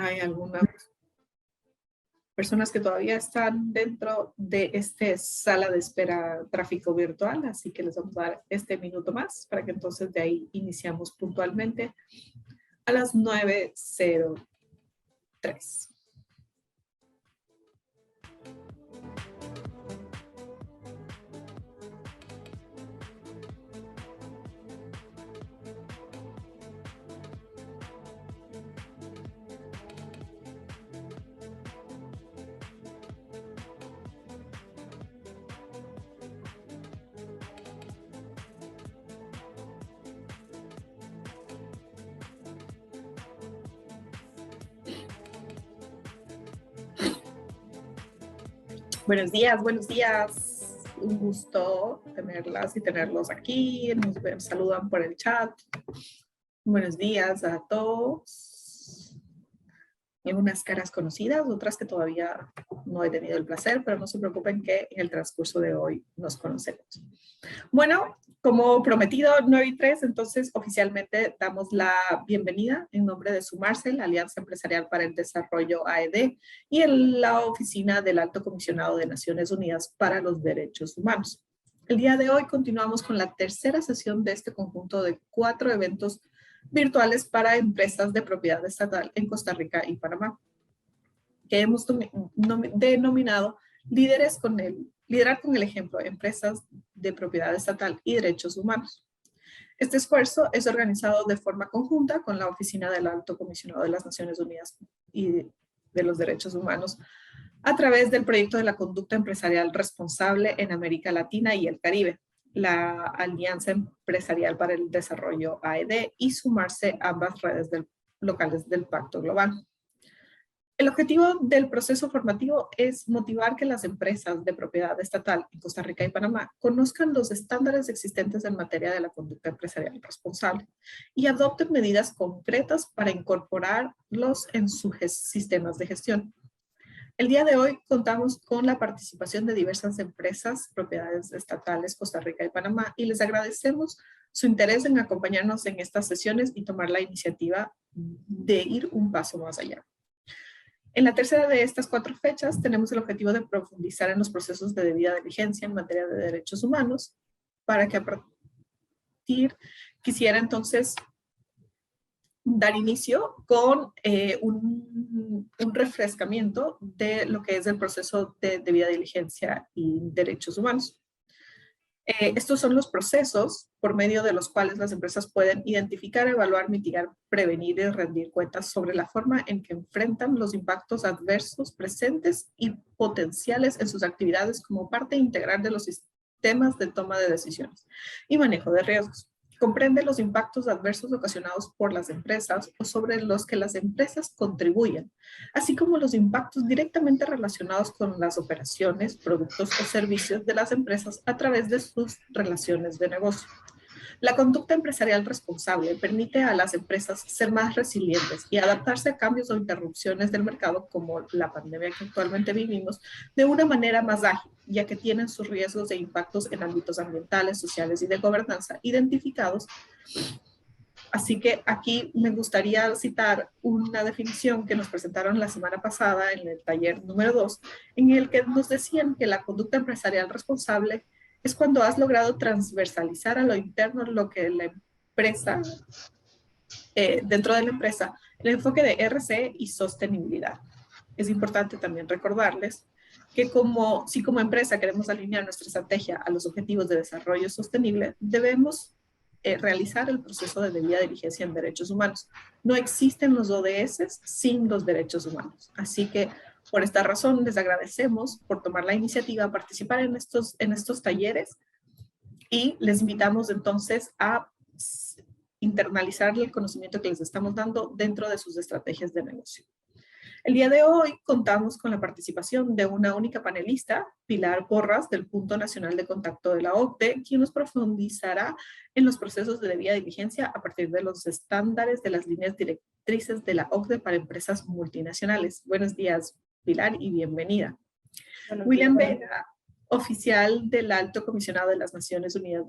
Hay algunas personas que todavía están dentro de esta sala de espera tráfico virtual, así que les vamos a dar este minuto más para que entonces de ahí iniciamos puntualmente a las 9:03. Buenos días, buenos días. Un gusto tenerlas y tenerlos aquí. Nos saludan por el chat. Buenos días a todos. Hay unas caras conocidas, otras que todavía no he tenido el placer, pero no se preocupen que en el transcurso de hoy nos conocemos. Bueno, como prometido, 9:03, entonces oficialmente damos la bienvenida en nombre de Sumarse, la Alianza Empresarial para el Desarrollo AED y en la Oficina del Alto Comisionado de Naciones Unidas para los Derechos Humanos. El día de hoy continuamos con la tercera sesión de este conjunto de 4 eventos virtuales para empresas de propiedad estatal en Costa Rica y Panamá, que hemos denominado Liderar con el ejemplo, empresas de propiedad estatal y derechos humanos. Este esfuerzo es organizado de forma conjunta con la Oficina del Alto Comisionado de las Naciones Unidas y de los Derechos Humanos a través del proyecto de la conducta empresarial responsable en América Latina y el Caribe, la Alianza Empresarial para el Desarrollo AED y Sumarse a ambas redes locales del Pacto Global. El objetivo del proceso formativo es motivar que las empresas de propiedad estatal en Costa Rica y Panamá conozcan los estándares existentes en materia de la conducta empresarial responsable y adopten medidas concretas para incorporarlos en sus sistemas de gestión. El día de hoy contamos con la participación de diversas empresas, propiedades estatales, Costa Rica y Panamá, y les agradecemos su interés en acompañarnos en estas sesiones y tomar la iniciativa de ir un paso más allá. En la tercera de estas 4 fechas tenemos el objetivo de profundizar en los procesos de debida diligencia en materia de derechos humanos, para que a partir quisiera entonces dar inicio con un refrescamiento de lo que es el proceso de debida diligencia y derechos humanos. Estos son los procesos por medio de los cuales las empresas pueden identificar, evaluar, mitigar, prevenir y rendir cuentas sobre la forma en que enfrentan los impactos adversos presentes y potenciales en sus actividades como parte integral de los sistemas de toma de decisiones y manejo de riesgos. Comprende los impactos adversos ocasionados por las empresas o sobre los que las empresas contribuyen, así como los impactos directamente relacionados con las operaciones, productos o servicios de las empresas a través de sus relaciones de negocio. La conducta empresarial responsable permite a las empresas ser más resilientes y adaptarse a cambios o interrupciones del mercado como la pandemia que actualmente vivimos de una manera más ágil, ya que tienen sus riesgos e impactos en ámbitos ambientales, sociales y de gobernanza identificados. Así que aquí me gustaría citar una definición que nos presentaron la semana pasada en el taller número 2, en el que nos decían que la conducta empresarial responsable es cuando has logrado transversalizar a lo interno lo que la empresa, dentro de la empresa, el enfoque de RC y sostenibilidad. Es importante también recordarles que si como empresa queremos alinear nuestra estrategia a los objetivos de desarrollo sostenible, debemos realizar el proceso de debida diligencia en derechos humanos. No existen los ODS sin los derechos humanos. Así que por esta razón les agradecemos por tomar la iniciativa a participar en estos talleres y les invitamos entonces a internalizar el conocimiento que les estamos dando dentro de sus estrategias de negocio. El día de hoy contamos con la participación de una única panelista, Pilar Porras, del Punto Nacional de Contacto de la OCDE, quien nos profundizará en los procesos de debida diligencia a partir de los estándares de las líneas directrices de la OCDE para empresas multinacionales. Buenos días, Pilar, y bienvenida. William Vega, oficial del Alto Comisionado de las Naciones Unidas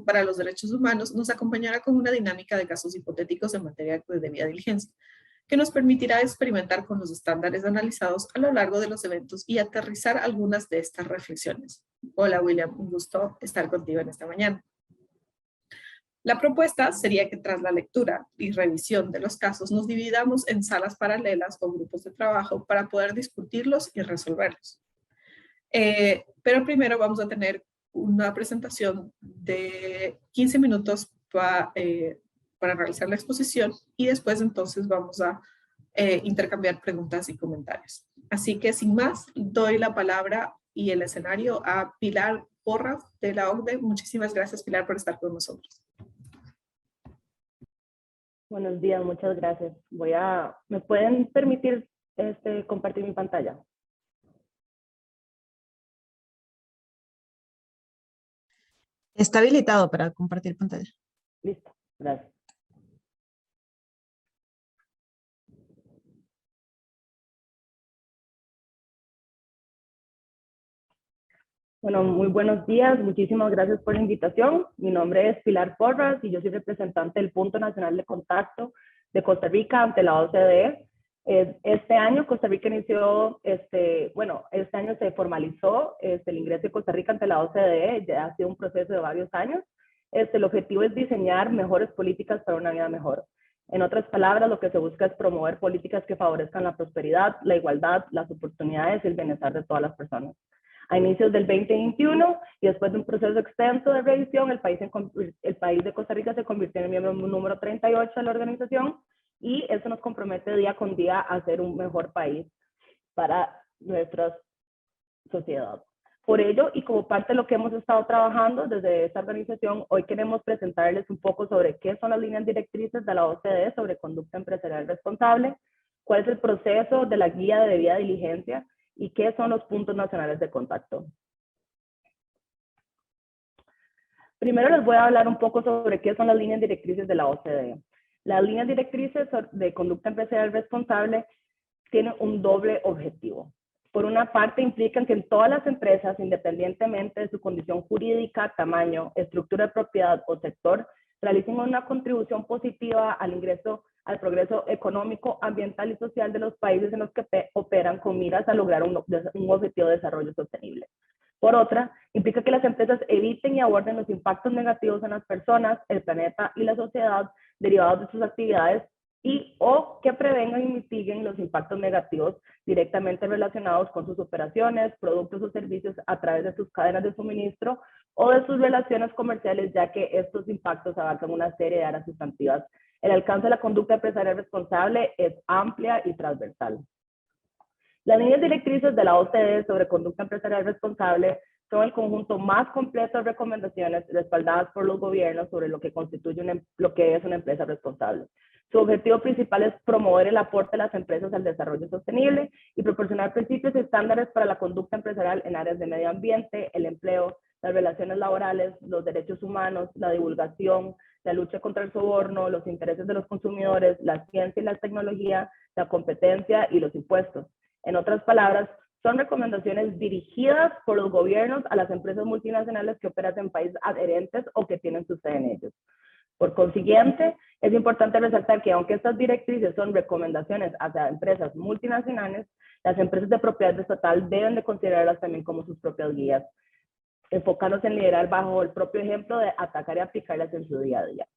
para los Derechos Humanos, nos acompañará con una dinámica de casos hipotéticos en materia de debida diligencia. que nos permitirá experimentar con los estándares analizados a lo largo de los eventos y aterrizar algunas de estas reflexiones. Hola William, un gusto estar contigo en esta mañana. La propuesta sería que tras la lectura y revisión de los casos nos dividamos en salas paralelas o grupos de trabajo para poder discutirlos y resolverlos. Pero primero vamos a tener una presentación de 15 minutos para realizar la exposición y después entonces vamos a intercambiar preguntas y comentarios. Así que sin más, doy la palabra y el escenario a Pilar Porras de la OCDE. Muchísimas gracias, Pilar, por estar con nosotros. Buenos días, muchas gracias. ¿Me pueden permitir compartir mi pantalla? Está habilitado para compartir pantalla. Listo, gracias. Bueno, muy buenos días, muchísimas gracias por la invitación. Mi nombre es Pilar Porras y yo soy representante del Punto Nacional de Contacto de Costa Rica ante la OCDE. Este año Costa Rica inició, este año se formalizó el ingreso de Costa Rica ante la OCDE, ya ha sido un proceso de varios años. El objetivo es diseñar mejores políticas para una vida mejor. En otras palabras, lo que se busca es promover políticas que favorezcan la prosperidad, la igualdad, las oportunidades y el bienestar de todas las personas. A inicios del 2021 y después de un proceso extenso de revisión, el país de Costa Rica se convirtió en el miembro número 38 de la organización y eso nos compromete día con día a ser un mejor país para nuestra sociedad. Por ello, y como parte de lo que hemos estado trabajando desde esta organización, hoy queremos presentarles un poco sobre qué son las líneas directrices de la OCDE sobre conducta empresarial responsable, cuál es el proceso de la guía de debida diligencia y qué son los puntos nacionales de contacto. Primero les voy a hablar un poco sobre qué son las líneas directrices de la OCDE. Las líneas directrices de conducta empresarial responsable tienen un doble objetivo. Por una parte, implican que en todas las empresas, independientemente de su condición jurídica, tamaño, estructura de propiedad o sector, realicen una contribución positiva al ingreso, al progreso económico, ambiental y social de los países en los que operan con miras a lograr un objetivo de desarrollo sostenible. Por otra, implica que las empresas eviten y aborden los impactos negativos en las personas, el planeta y la sociedad derivados de sus actividades o que prevengan y mitiguen los impactos negativos directamente relacionados con sus operaciones, productos o servicios a través de sus cadenas de suministro o de sus relaciones comerciales, ya que estos impactos abarcan una serie de áreas sustantivas. El alcance de la conducta empresarial responsable es amplia y transversal. Las líneas directrices de la OCDE sobre conducta empresarial responsable son el conjunto más completo de recomendaciones respaldadas por los gobiernos sobre lo que constituye lo que es una empresa responsable. Su objetivo principal es promover el aporte de las empresas al desarrollo sostenible y proporcionar principios y estándares para la conducta empresarial en áreas de medio ambiente, el empleo, las relaciones laborales, los derechos humanos, la divulgación, la lucha contra el soborno, los intereses de los consumidores, la ciencia y la tecnología, la competencia y los impuestos. En otras palabras, son recomendaciones dirigidas por los gobiernos a las empresas multinacionales que operan en países adherentes o que tienen su sede en ellos. Por consiguiente, es importante resaltar que aunque estas directrices son recomendaciones hacia empresas multinacionales, las empresas de propiedad estatal deben de considerarlas también como sus propias guías, enfocándose en liderar bajo el propio ejemplo de atacar y aplicarlas en su día a día.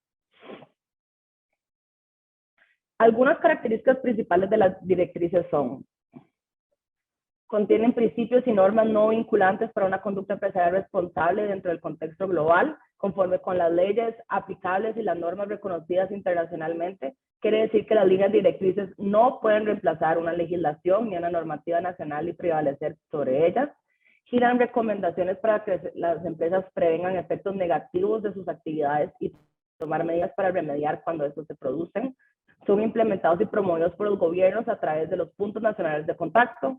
Algunas características principales de las directrices son: contienen principios y normas no vinculantes para una conducta empresarial responsable dentro del contexto global, conforme con las leyes aplicables y las normas reconocidas internacionalmente. Quiere decir que las líneas directrices no pueden reemplazar una legislación ni una normativa nacional y prevalecer sobre ellas. Giran recomendaciones para que las empresas prevengan efectos negativos de sus actividades y tomar medidas para remediar cuando estos se producen. Son implementados y promovidos por los gobiernos a través de los puntos nacionales de contacto.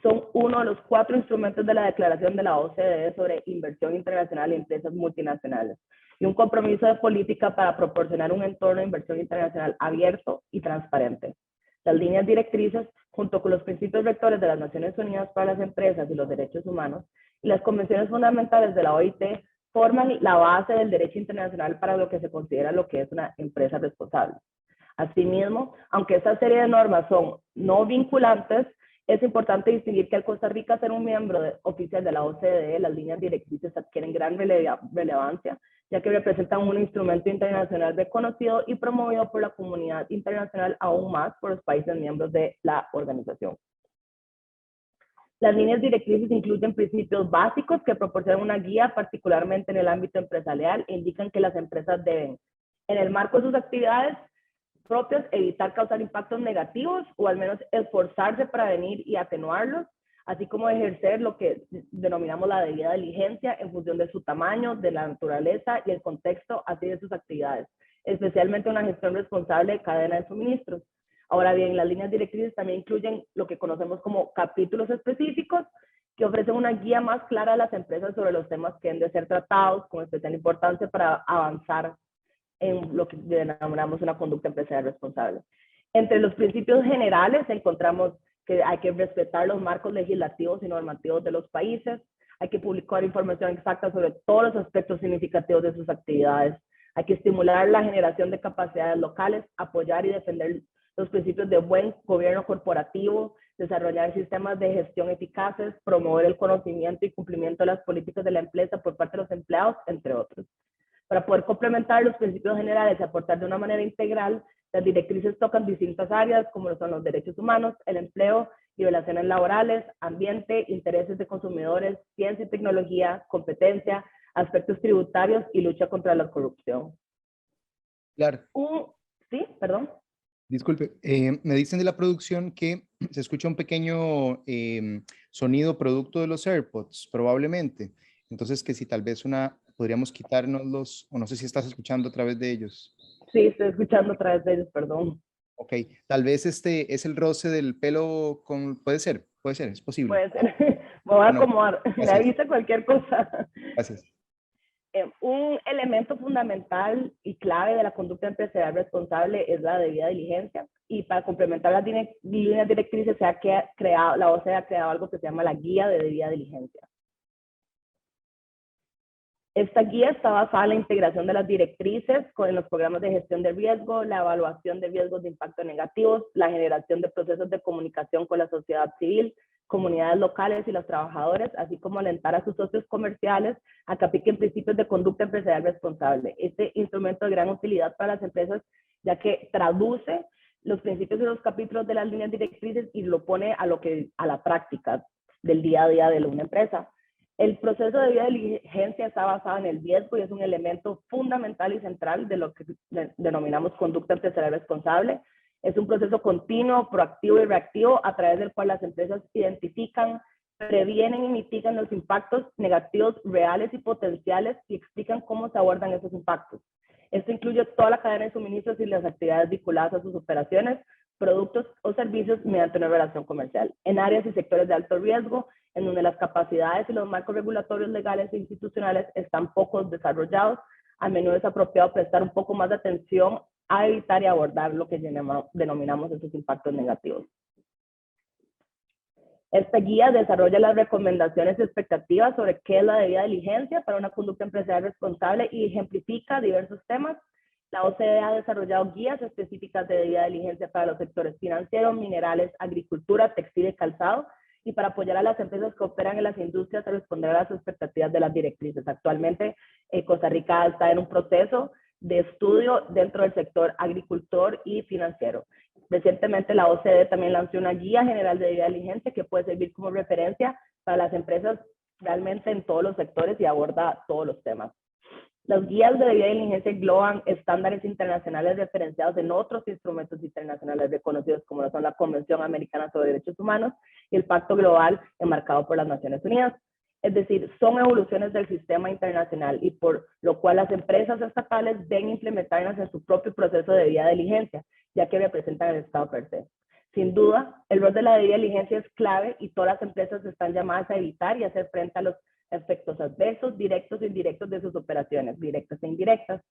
Son uno de los 4 instrumentos de la Declaración de la OCDE sobre inversión internacional y empresas multinacionales, y un compromiso de política para proporcionar un entorno de inversión internacional abierto y transparente. Las líneas directrices, junto con los principios rectores de las Naciones Unidas para las Empresas y los Derechos Humanos y las convenciones fundamentales de la OIT, forman la base del derecho internacional para lo que se considera lo que es una empresa responsable. Asimismo, aunque esta serie de normas son no vinculantes, es importante distinguir que al Costa Rica ser un miembro oficial de la OCDE, las líneas directrices adquieren gran relevancia, ya que representan un instrumento internacional reconocido y promovido por la comunidad internacional, aún más por los países miembros de la organización. Las líneas directrices incluyen principios básicos que proporcionan una guía, particularmente en el ámbito empresarial, e indican que las empresas deben, en el marco de sus actividades propias, evitar causar impactos negativos o al menos esforzarse para prevenir y atenuarlos, así como ejercer lo que denominamos la debida diligencia en función de su tamaño, de la naturaleza y el contexto así de sus actividades, especialmente una gestión responsable de cadena de suministros. Ahora bien, las líneas directrices también incluyen lo que conocemos como capítulos específicos que ofrecen una guía más clara a las empresas sobre los temas que deben de ser tratados con especial importancia para avanzar en lo que denominamos una conducta empresarial responsable. Entre los principios generales encontramos que hay que respetar los marcos legislativos y normativos de los países, hay que publicar información exacta sobre todos los aspectos significativos de sus actividades, hay que estimular la generación de capacidades locales, apoyar y defender los principios de buen gobierno corporativo, desarrollar sistemas de gestión eficaces, promover el conocimiento y cumplimiento de las políticas de la empresa por parte de los empleados, entre otros. Para poder complementar los principios generales y aportar de una manera integral, las directrices tocan distintas áreas como son los derechos humanos, el empleo y relaciones laborales, ambiente, intereses de consumidores, ciencia y tecnología, competencia, aspectos tributarios y lucha contra la corrupción. Claro. Sí, perdón. Disculpe, me dicen de la producción que se escucha un pequeño sonido producto de los AirPods, probablemente. Entonces, que si tal vez podríamos quitárnoslos, o no sé si estás escuchando a través de ellos. Sí, estoy escuchando a través de ellos, perdón. Ok, tal vez este es el roce del pelo puede ser, es posible. Puede ser, me voy a acomodar, me avisa cualquier cosa. Gracias. Un elemento fundamental y clave de la conducta empresarial responsable es la debida diligencia, y para complementar las líneas directrices la OCDE ha creado algo que se llama la guía de debida diligencia. Esta guía está basada en la integración de las directrices con los programas de gestión de riesgo, la evaluación de riesgos de impacto negativos, la generación de procesos de comunicación con la sociedad civil, comunidades locales y los trabajadores, así como alentar a sus socios comerciales a que apliquen principios de conducta empresarial responsable. Este instrumento de gran utilidad para las empresas, ya que traduce los principios de los capítulos de las líneas directrices y lo pone a la práctica del día a día de una empresa. El proceso de debida diligencia está basado en el riesgo y es un elemento fundamental y central de lo que denominamos conducta empresarial responsable. Es un proceso continuo, proactivo y reactivo a través del cual las empresas identifican, previenen y mitigan los impactos negativos reales y potenciales y explican cómo se abordan esos impactos. Esto incluye toda la cadena de suministros y las actividades vinculadas a sus operaciones, productos o servicios mediante una relación comercial, en áreas y sectores de alto riesgo, en donde las capacidades y los marcos regulatorios legales e institucionales están poco desarrollados. A menudo es apropiado prestar un poco más de atención a evitar y abordar lo que denominamos esos impactos negativos. Esta guía desarrolla las recomendaciones y expectativas sobre qué es la debida diligencia para una conducta empresarial responsable y ejemplifica diversos temas. La OCDE ha desarrollado guías específicas de debida diligencia para los sectores financieros, minerales, agricultura, textil y calzado, y para apoyar a las empresas que operan en las industrias a responder a las expectativas de las directrices. Actualmente, Costa Rica está en un proceso de estudio dentro del sector agricultor y financiero. Recientemente, la OCDE también lanzó una guía general de debida diligencia que puede servir como referencia para las empresas realmente en todos los sectores y aborda todos los temas. Las guías de debida diligencia engloban estándares internacionales referenciados en otros instrumentos internacionales reconocidos como son la Convención Americana sobre Derechos Humanos y el Pacto Global enmarcado por las Naciones Unidas. Es decir, son evoluciones del sistema internacional y por lo cual las empresas estatales deben implementarlas en su propio proceso de debida diligencia, ya que representan el Estado per se. Sin duda, el rol de la debida diligencia es clave y todas las empresas están llamadas a evitar y hacer frente a los efectos adversos, directos e indirectos de sus operaciones, directas e indirectas.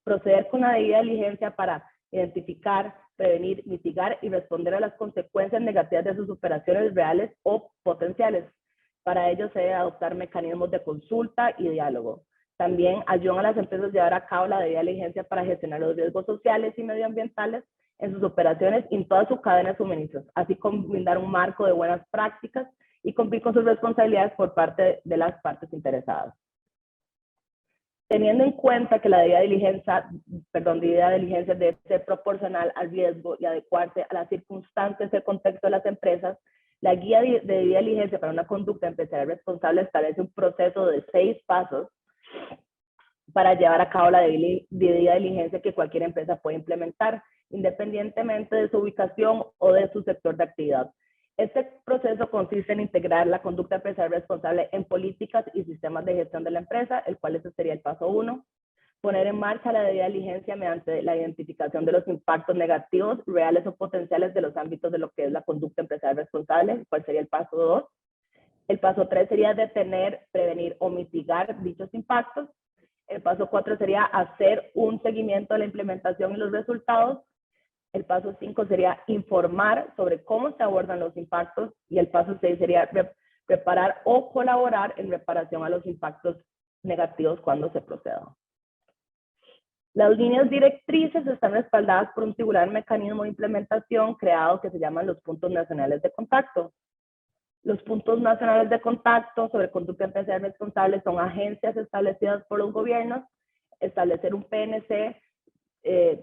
Proceder con la debida diligencia para identificar, prevenir, mitigar y responder a las consecuencias negativas de sus operaciones reales o potenciales. Para ello se debe adoptar mecanismos de consulta y diálogo. También ayudan a las empresas a llevar a cabo la debida diligencia para gestionar los riesgos sociales y medioambientales en sus operaciones y en toda su cadena de suministros, así como brindar un marco de buenas prácticas y cumplir con sus responsabilidades por parte de las partes interesadas. Teniendo en cuenta que la debida diligencia debe ser proporcional al riesgo y adecuarse a las circunstancias y el contexto de las empresas, la guía de debida diligencia para una conducta empresarial responsable establece un proceso de 6 pasos para llevar a cabo la debida diligencia que cualquier empresa puede implementar, independientemente de su ubicación o de su sector de actividad. Este proceso consiste en integrar la conducta empresarial responsable en políticas y sistemas de gestión de la empresa, el cual ese sería el paso 1. Poner en marcha la debida diligencia mediante la identificación de los impactos negativos, reales o potenciales de los ámbitos de lo que es la conducta empresarial responsable, el cual sería el paso 2. El paso 3 sería detener, prevenir o mitigar dichos impactos. El paso 4 sería hacer un seguimiento de la implementación y los resultados. El paso 5 sería informar sobre cómo se abordan los impactos y el paso 6 sería preparar o colaborar en reparación a los impactos negativos cuando se proceda. Las líneas directrices están respaldadas por un singular mecanismo de implementación creado que se llaman los puntos nacionales de contacto. Los puntos nacionales de contacto sobre conducta empresarial responsable son agencias establecidas por los gobiernos. Establecer un PNC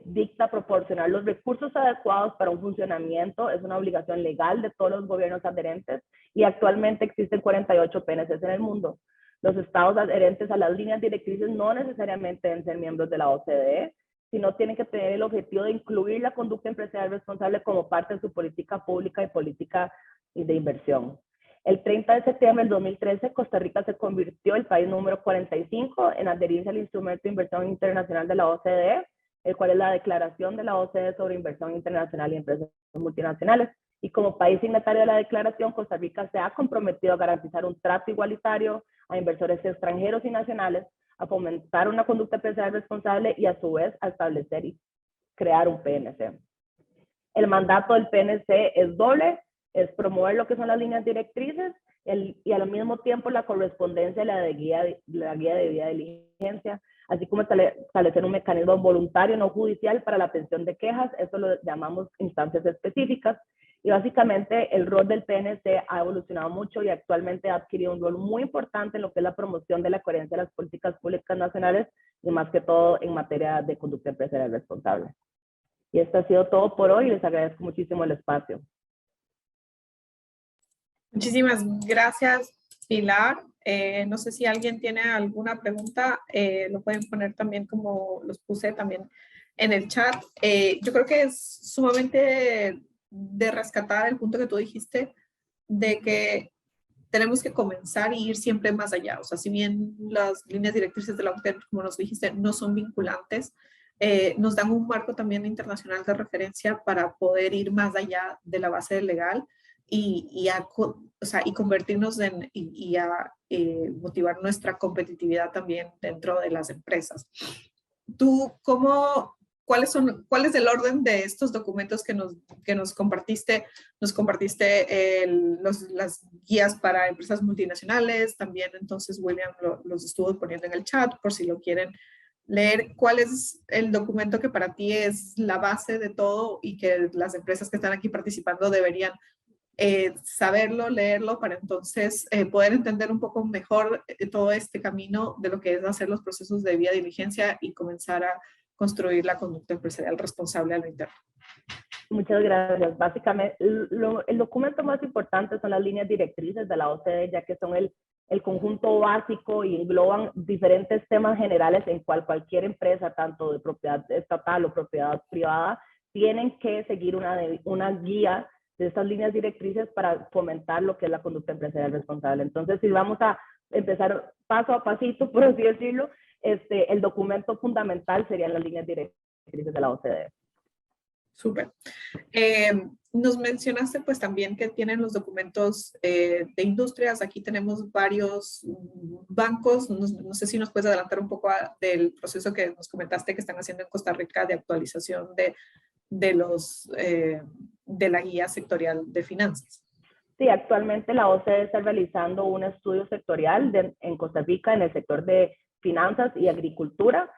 dicta proporcionar los recursos adecuados para un funcionamiento, es una obligación legal de todos los gobiernos adherentes y actualmente existen 48 PNCs en el mundo. Los estados adherentes a las líneas directrices no necesariamente deben ser miembros de la OCDE, sino tienen que tener el objetivo de incluir la conducta empresarial responsable como parte de su política pública y política de inversión. El 30 de septiembre del 2013, Costa Rica se convirtió el país número 45 en adherirse al Instrumento de Inversión Internacional de la OCDE, el cual es la declaración de la OCDE sobre inversión internacional y empresas multinacionales. Y como país signatario de la declaración, Costa Rica se ha comprometido a garantizar un trato igualitario a inversores extranjeros y nacionales, a fomentar una conducta empresarial responsable y a su vez a establecer y crear un PNC. El mandato del PNC es doble, es promover lo que son las líneas directrices y al mismo tiempo la correspondencia de la guía de debida diligencia, así como establecer un mecanismo voluntario no judicial para la atención de quejas, eso lo llamamos instancias específicas, y básicamente el rol del PNC ha evolucionado mucho y actualmente ha adquirido un rol muy importante en lo que es la promoción de la coherencia de las políticas públicas nacionales y más que todo en materia de conducta empresarial responsable. Y esto ha sido todo por hoy y les agradezco muchísimo el espacio. Muchísimas gracias, Pilar. No sé si alguien tiene alguna pregunta, lo pueden poner también como los puse también en el chat. Yo creo que es sumamente de rescatar el punto que tú dijiste de que tenemos que comenzar y ir siempre más allá. O sea, si bien las líneas directrices de la OCDE, como nos dijiste, no son vinculantes, nos dan un marco también internacional de referencia para poder ir más allá de la base legal y convertirnos y motivar nuestra competitividad también dentro de las empresas. ¿Tú cuál es el orden de estos documentos que nos compartiste? Nos compartiste las guías para empresas multinacionales, también entonces William los estuvo poniendo en el chat por si lo quieren leer. ¿Cuál es el documento que para ti es la base de todo y que las empresas que están aquí participando deberían saberlo, leerlo, para entonces poder entender un poco mejor todo este camino de lo que es hacer los procesos de debida diligencia y comenzar a construir la conducta empresarial responsable a lo interno? Muchas gracias. Básicamente, el documento más importante son las líneas directrices de la OCDE, ya que son el conjunto básico y engloban diferentes temas generales en cualquier empresa, tanto de propiedad estatal o propiedad privada, tienen que seguir una guía de estas líneas directrices para fomentar lo que es la conducta empresarial responsable. Entonces, si vamos a empezar paso a pasito, por así decirlo, el documento fundamental serían las líneas directrices de la OCDE. Súper. Nos mencionaste pues también que tienen los documentos de industrias. Aquí tenemos varios bancos. No sé si nos puedes adelantar un poco del proceso que nos comentaste que están haciendo en Costa Rica de actualización de la guía sectorial de finanzas. Sí, actualmente la OCDE está realizando un estudio sectorial en Costa Rica en el sector de finanzas y agricultura.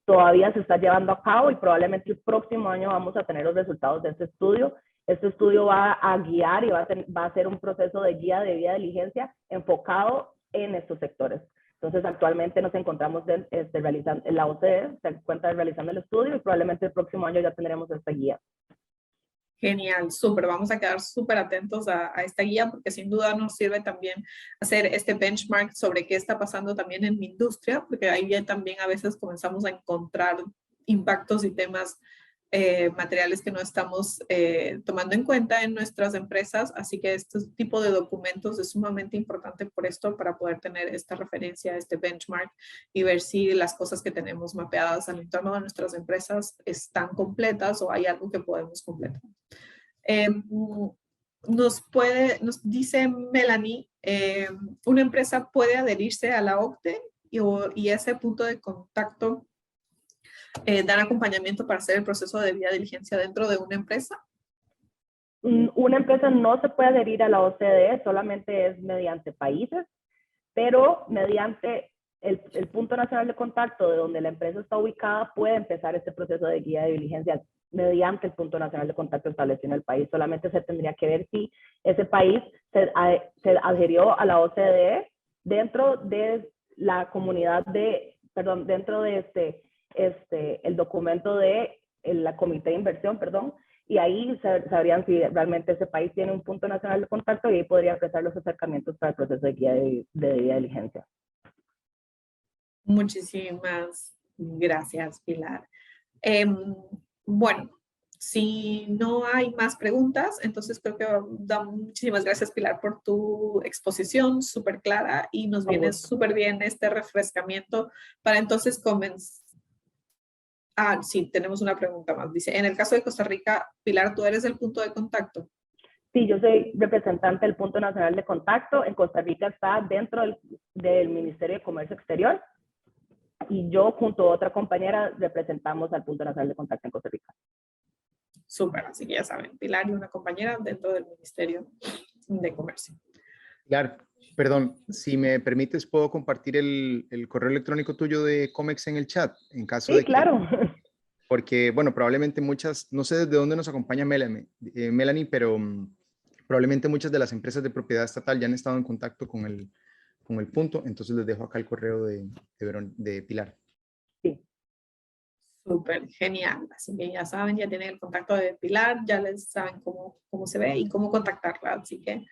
todavía se está llevando a cabo y probablemente el próximo año vamos a tener los resultados de este estudio. Este estudio va a guiar y va a ser un proceso de guía de debida diligencia enfocado en estos sectores. Entonces, actualmente nos encontramos realizando, la OCDE se encuentra realizando el estudio y probablemente el próximo año ya tendremos esta guía. Genial, súper. Vamos a quedar súper atentos a esta guía porque sin duda nos sirve también hacer este benchmark sobre qué está pasando también en mi industria, porque ahí ya también a veces comenzamos a encontrar impactos y temas materiales que no estamos tomando en cuenta en nuestras empresas. Así que este tipo de documentos es sumamente importante por esto, para poder tener esta referencia, este benchmark y ver si las cosas que tenemos mapeadas al entorno de nuestras empresas están completas o hay algo que podemos completar. Nos dice Melanie, una empresa puede adherirse a la OCDE y ese punto de contacto dar acompañamiento para hacer el proceso de debida diligencia dentro de una empresa. Una empresa no se puede adherir a la OCDE, solamente es mediante países, pero mediante el punto nacional de contacto de donde la empresa está ubicada puede empezar este proceso de guía de diligencia mediante el punto nacional de contacto establecido en el país. Solamente se tendría que ver si ese país se adhirió a la OCDE dentro de la comunidad dentro de el documento de la comité de inversión, y ahí sabrían si realmente ese país tiene un punto nacional de contacto y ahí podría empezar los acercamientos para el proceso de guía de debida diligencia. Muchísimas gracias, Pilar. Bueno, si no hay más preguntas, entonces creo que muchísimas gracias, Pilar, por tu exposición súper clara y nos viene súper bien este refrescamiento para entonces comenzar. Ah, sí, tenemos una pregunta más. Dice, en el caso de Costa Rica, Pilar, ¿tú eres el punto de contacto? Sí, yo soy representante del punto nacional de contacto. En Costa Rica está dentro del Ministerio de Comercio Exterior y yo junto a otra compañera representamos al punto nacional de contacto en Costa Rica. Súper, así que ya saben, Pilar y una compañera dentro del Ministerio de Comercio. Pilar, perdón, si me permites, ¿puedo compartir el correo electrónico tuyo de COMEX en el chat? En caso sí, de que, claro. porque, bueno, probablemente muchas, no sé desde dónde nos acompaña Melanie, pero probablemente muchas de las empresas de propiedad estatal ya han estado en contacto con el punto, entonces les dejo acá el correo de Pilar. Sí. Súper, genial. Así que ya saben, ya tienen el contacto de Pilar, ya les saben cómo se ve y cómo contactarla. Así que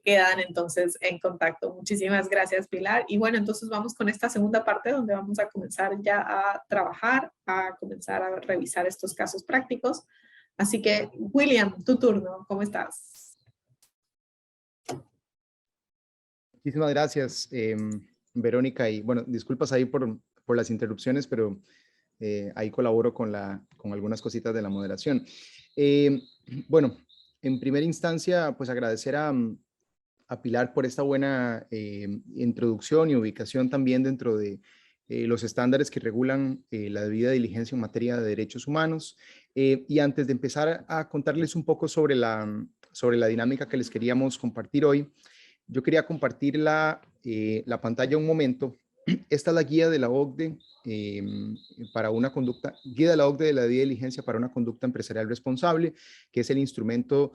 quedan entonces en contacto. Muchísimas gracias, Pilar. Y bueno, entonces vamos con esta segunda parte donde vamos a comenzar ya a trabajar, a comenzar a revisar estos casos prácticos. Así que, William, tu turno. ¿Cómo estás? Muchísimas gracias, Verónica. Y bueno, disculpas ahí por las interrupciones, pero ahí colaboro con algunas cositas de la moderación. Bueno, en primera instancia, pues agradecer a Pilar por esta buena introducción y ubicación también dentro de los estándares que regulan la debida diligencia en materia de derechos humanos. Y antes de empezar a contarles un poco sobre la dinámica que les queríamos compartir hoy, yo quería compartir la pantalla un momento. Esta es la guía de la OCDE para una conducta, guía de la OCDE de la debida diligencia para una conducta empresarial responsable, que es el instrumento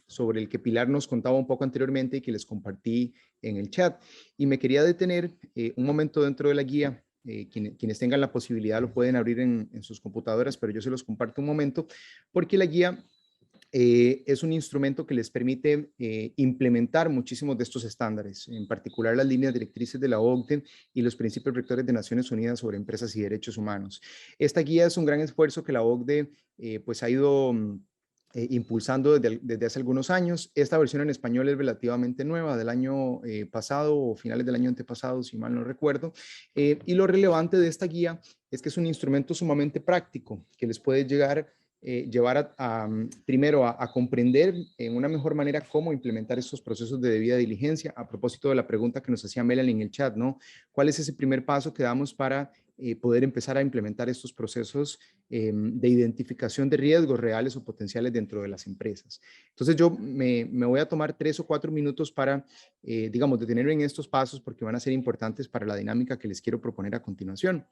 sobre el que Pilar nos contaba un poco anteriormente y que les compartí en el chat. Y me quería detener un momento dentro de la guía. Quienes tengan la posibilidad lo pueden abrir en sus computadoras, pero yo se los comparto un momento, porque la guía es un instrumento que les permite implementar muchísimos de estos estándares, en particular las líneas directrices de la OCDE y los principios rectores de Naciones Unidas sobre empresas y derechos humanos. Esta guía es un gran esfuerzo que la OCDE pues ha ido impulsando desde hace algunos años. Esta versión en español es relativamente nueva, del año pasado o finales del año antepasado, si mal no recuerdo. Y lo relevante de esta guía es que es un instrumento sumamente práctico que les puede llevar primero a comprender en una mejor manera cómo implementar estos procesos de debida diligencia. A propósito de la pregunta que nos hacía Melanie en el chat, ¿no? ¿Cuál es ese primer paso que damos para poder empezar a implementar estos procesos de identificación de riesgos reales o potenciales dentro de las empresas? Entonces yo me voy a tomar 3 o 4 minutos para, digamos, detenerme en estos pasos porque van a ser importantes para la dinámica que les quiero proponer a continuación.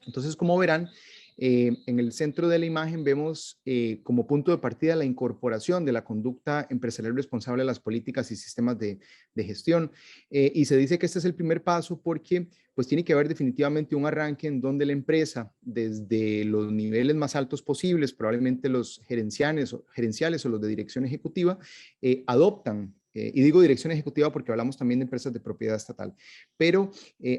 Entonces, como verán, en el centro de la imagen vemos como punto de partida la incorporación de la conducta empresarial responsable a las políticas y sistemas de gestión. Y se dice que este es el primer paso porque pues tiene que haber definitivamente un arranque en donde la empresa, desde los niveles más altos posibles, probablemente los gerenciales o los de dirección ejecutiva, adoptan, y digo dirección ejecutiva porque hablamos también de empresas de propiedad estatal, pero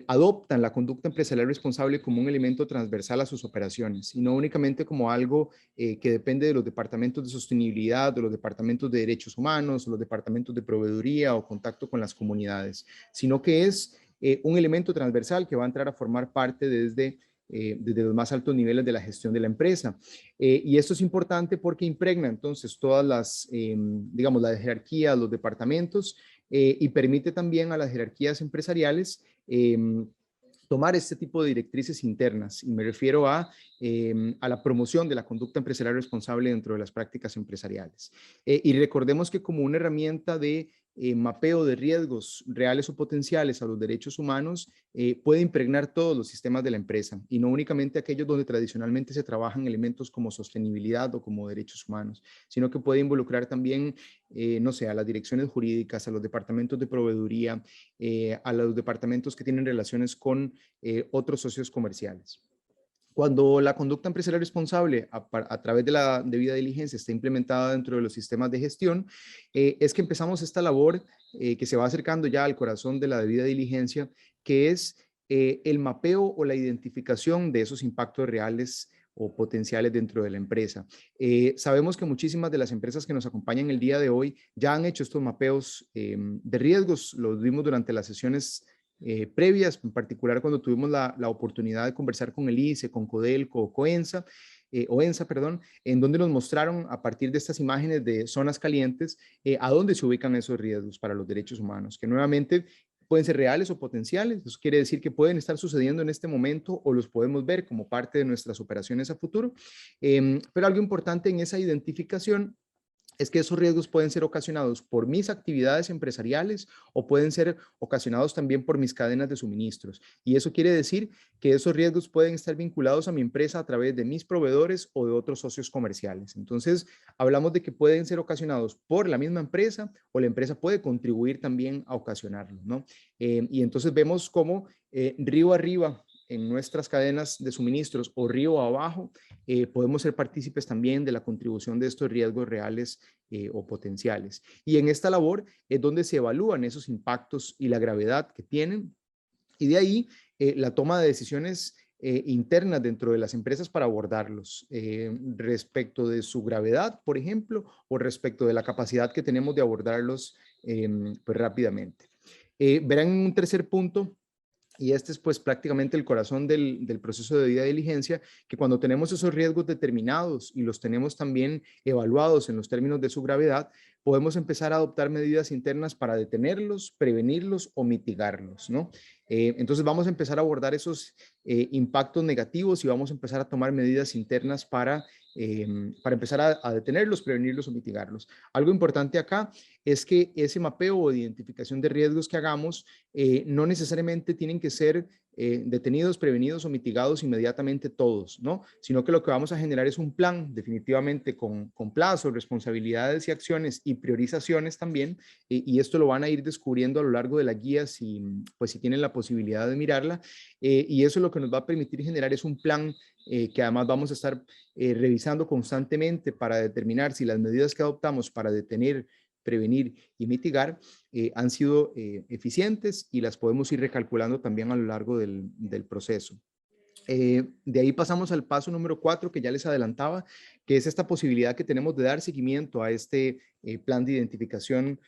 adoptan la conducta empresarial responsable como un elemento transversal a sus operaciones y no únicamente como algo que depende de los departamentos de sostenibilidad, de los departamentos de derechos humanos, o los departamentos de proveeduría o contacto con las comunidades, sino que es un elemento transversal que va a entrar a formar parte desde los más altos niveles de la gestión de la empresa. Y esto es importante porque impregna entonces todas las, digamos, la jerarquía, los departamentos, y permite también a las jerarquías empresariales tomar este tipo de directrices internas. Y me refiero a la promoción de la conducta empresarial responsable dentro de las prácticas empresariales. Y recordemos que como una herramienta de mapeo de riesgos reales o potenciales a los derechos humanos, puede impregnar todos los sistemas de la empresa y no únicamente aquellos donde tradicionalmente se trabajan elementos como sostenibilidad o como derechos humanos, sino que puede involucrar también, no sé, a las direcciones jurídicas, a los departamentos de proveeduría, a los departamentos que tienen relaciones con otros socios comerciales. Cuando la conducta empresarial responsable a través de la debida diligencia está implementada dentro de los sistemas de gestión, es que empezamos esta labor que se va acercando ya al corazón de la debida diligencia, que es el mapeo o la identificación de esos impactos reales o potenciales dentro de la empresa. Sabemos que muchísimas de las empresas que nos acompañan el día de hoy ya han hecho estos mapeos de riesgos, los vimos durante las sesiones previas, en particular cuando tuvimos la oportunidad de conversar con el ICE, con Codelco o Coensa, o ENSA, perdón, en donde nos mostraron a partir de estas imágenes de zonas calientes a dónde se ubican esos riesgos para los derechos humanos, que nuevamente pueden ser reales o potenciales. Eso quiere decir que pueden estar sucediendo en este momento o los podemos ver como parte de nuestras operaciones a futuro. Pero algo importante en esa identificación es que esos riesgos pueden ser ocasionados por mis actividades empresariales o pueden ser ocasionados también por mis cadenas de suministros. Y eso quiere decir que esos riesgos pueden estar vinculados a mi empresa a través de mis proveedores o de otros socios comerciales. Entonces, hablamos de que pueden ser ocasionados por la misma empresa o la empresa puede contribuir también a ocasionarlo, ¿no? Y entonces vemos cómo río arriba en nuestras cadenas de suministros o río abajo, podemos ser partícipes también de la contribución de estos riesgos reales o potenciales. Y en esta labor es donde se evalúan esos impactos y la gravedad que tienen, y de ahí la toma de decisiones internas dentro de las empresas para abordarlos, respecto de su gravedad, por ejemplo, o respecto de la capacidad que tenemos de abordarlos pues rápidamente. Verán en un tercer punto, y este es pues prácticamente el corazón del proceso de debida diligencia, que cuando tenemos esos riesgos determinados y los tenemos también evaluados en los términos de su gravedad, podemos empezar a adoptar medidas internas para detenerlos, prevenirlos o mitigarlos, ¿no? Entonces vamos a empezar a abordar esos impactos negativos y vamos a empezar a tomar medidas internas para empezar a detenerlos, prevenirlos o mitigarlos. Algo importante acá es que ese mapeo o identificación de riesgos que hagamos no necesariamente tienen que ser detenidos, prevenidos o mitigados inmediatamente todos, ¿no? Sino que lo que vamos a generar es un plan definitivamente con plazos, responsabilidades y acciones y priorizaciones también, y esto lo van a ir descubriendo a lo largo de la guía si tienen la posibilidad de mirarla, y eso lo que nos va a permitir generar es un plan que además vamos a estar revisando constantemente para determinar si las medidas que adoptamos para detener, prevenir y mitigar han sido eficientes y las podemos ir recalculando también a lo largo del proceso. De ahí pasamos al paso número 4 que ya les adelantaba, que es esta posibilidad que tenemos de dar seguimiento a este plan de identificación,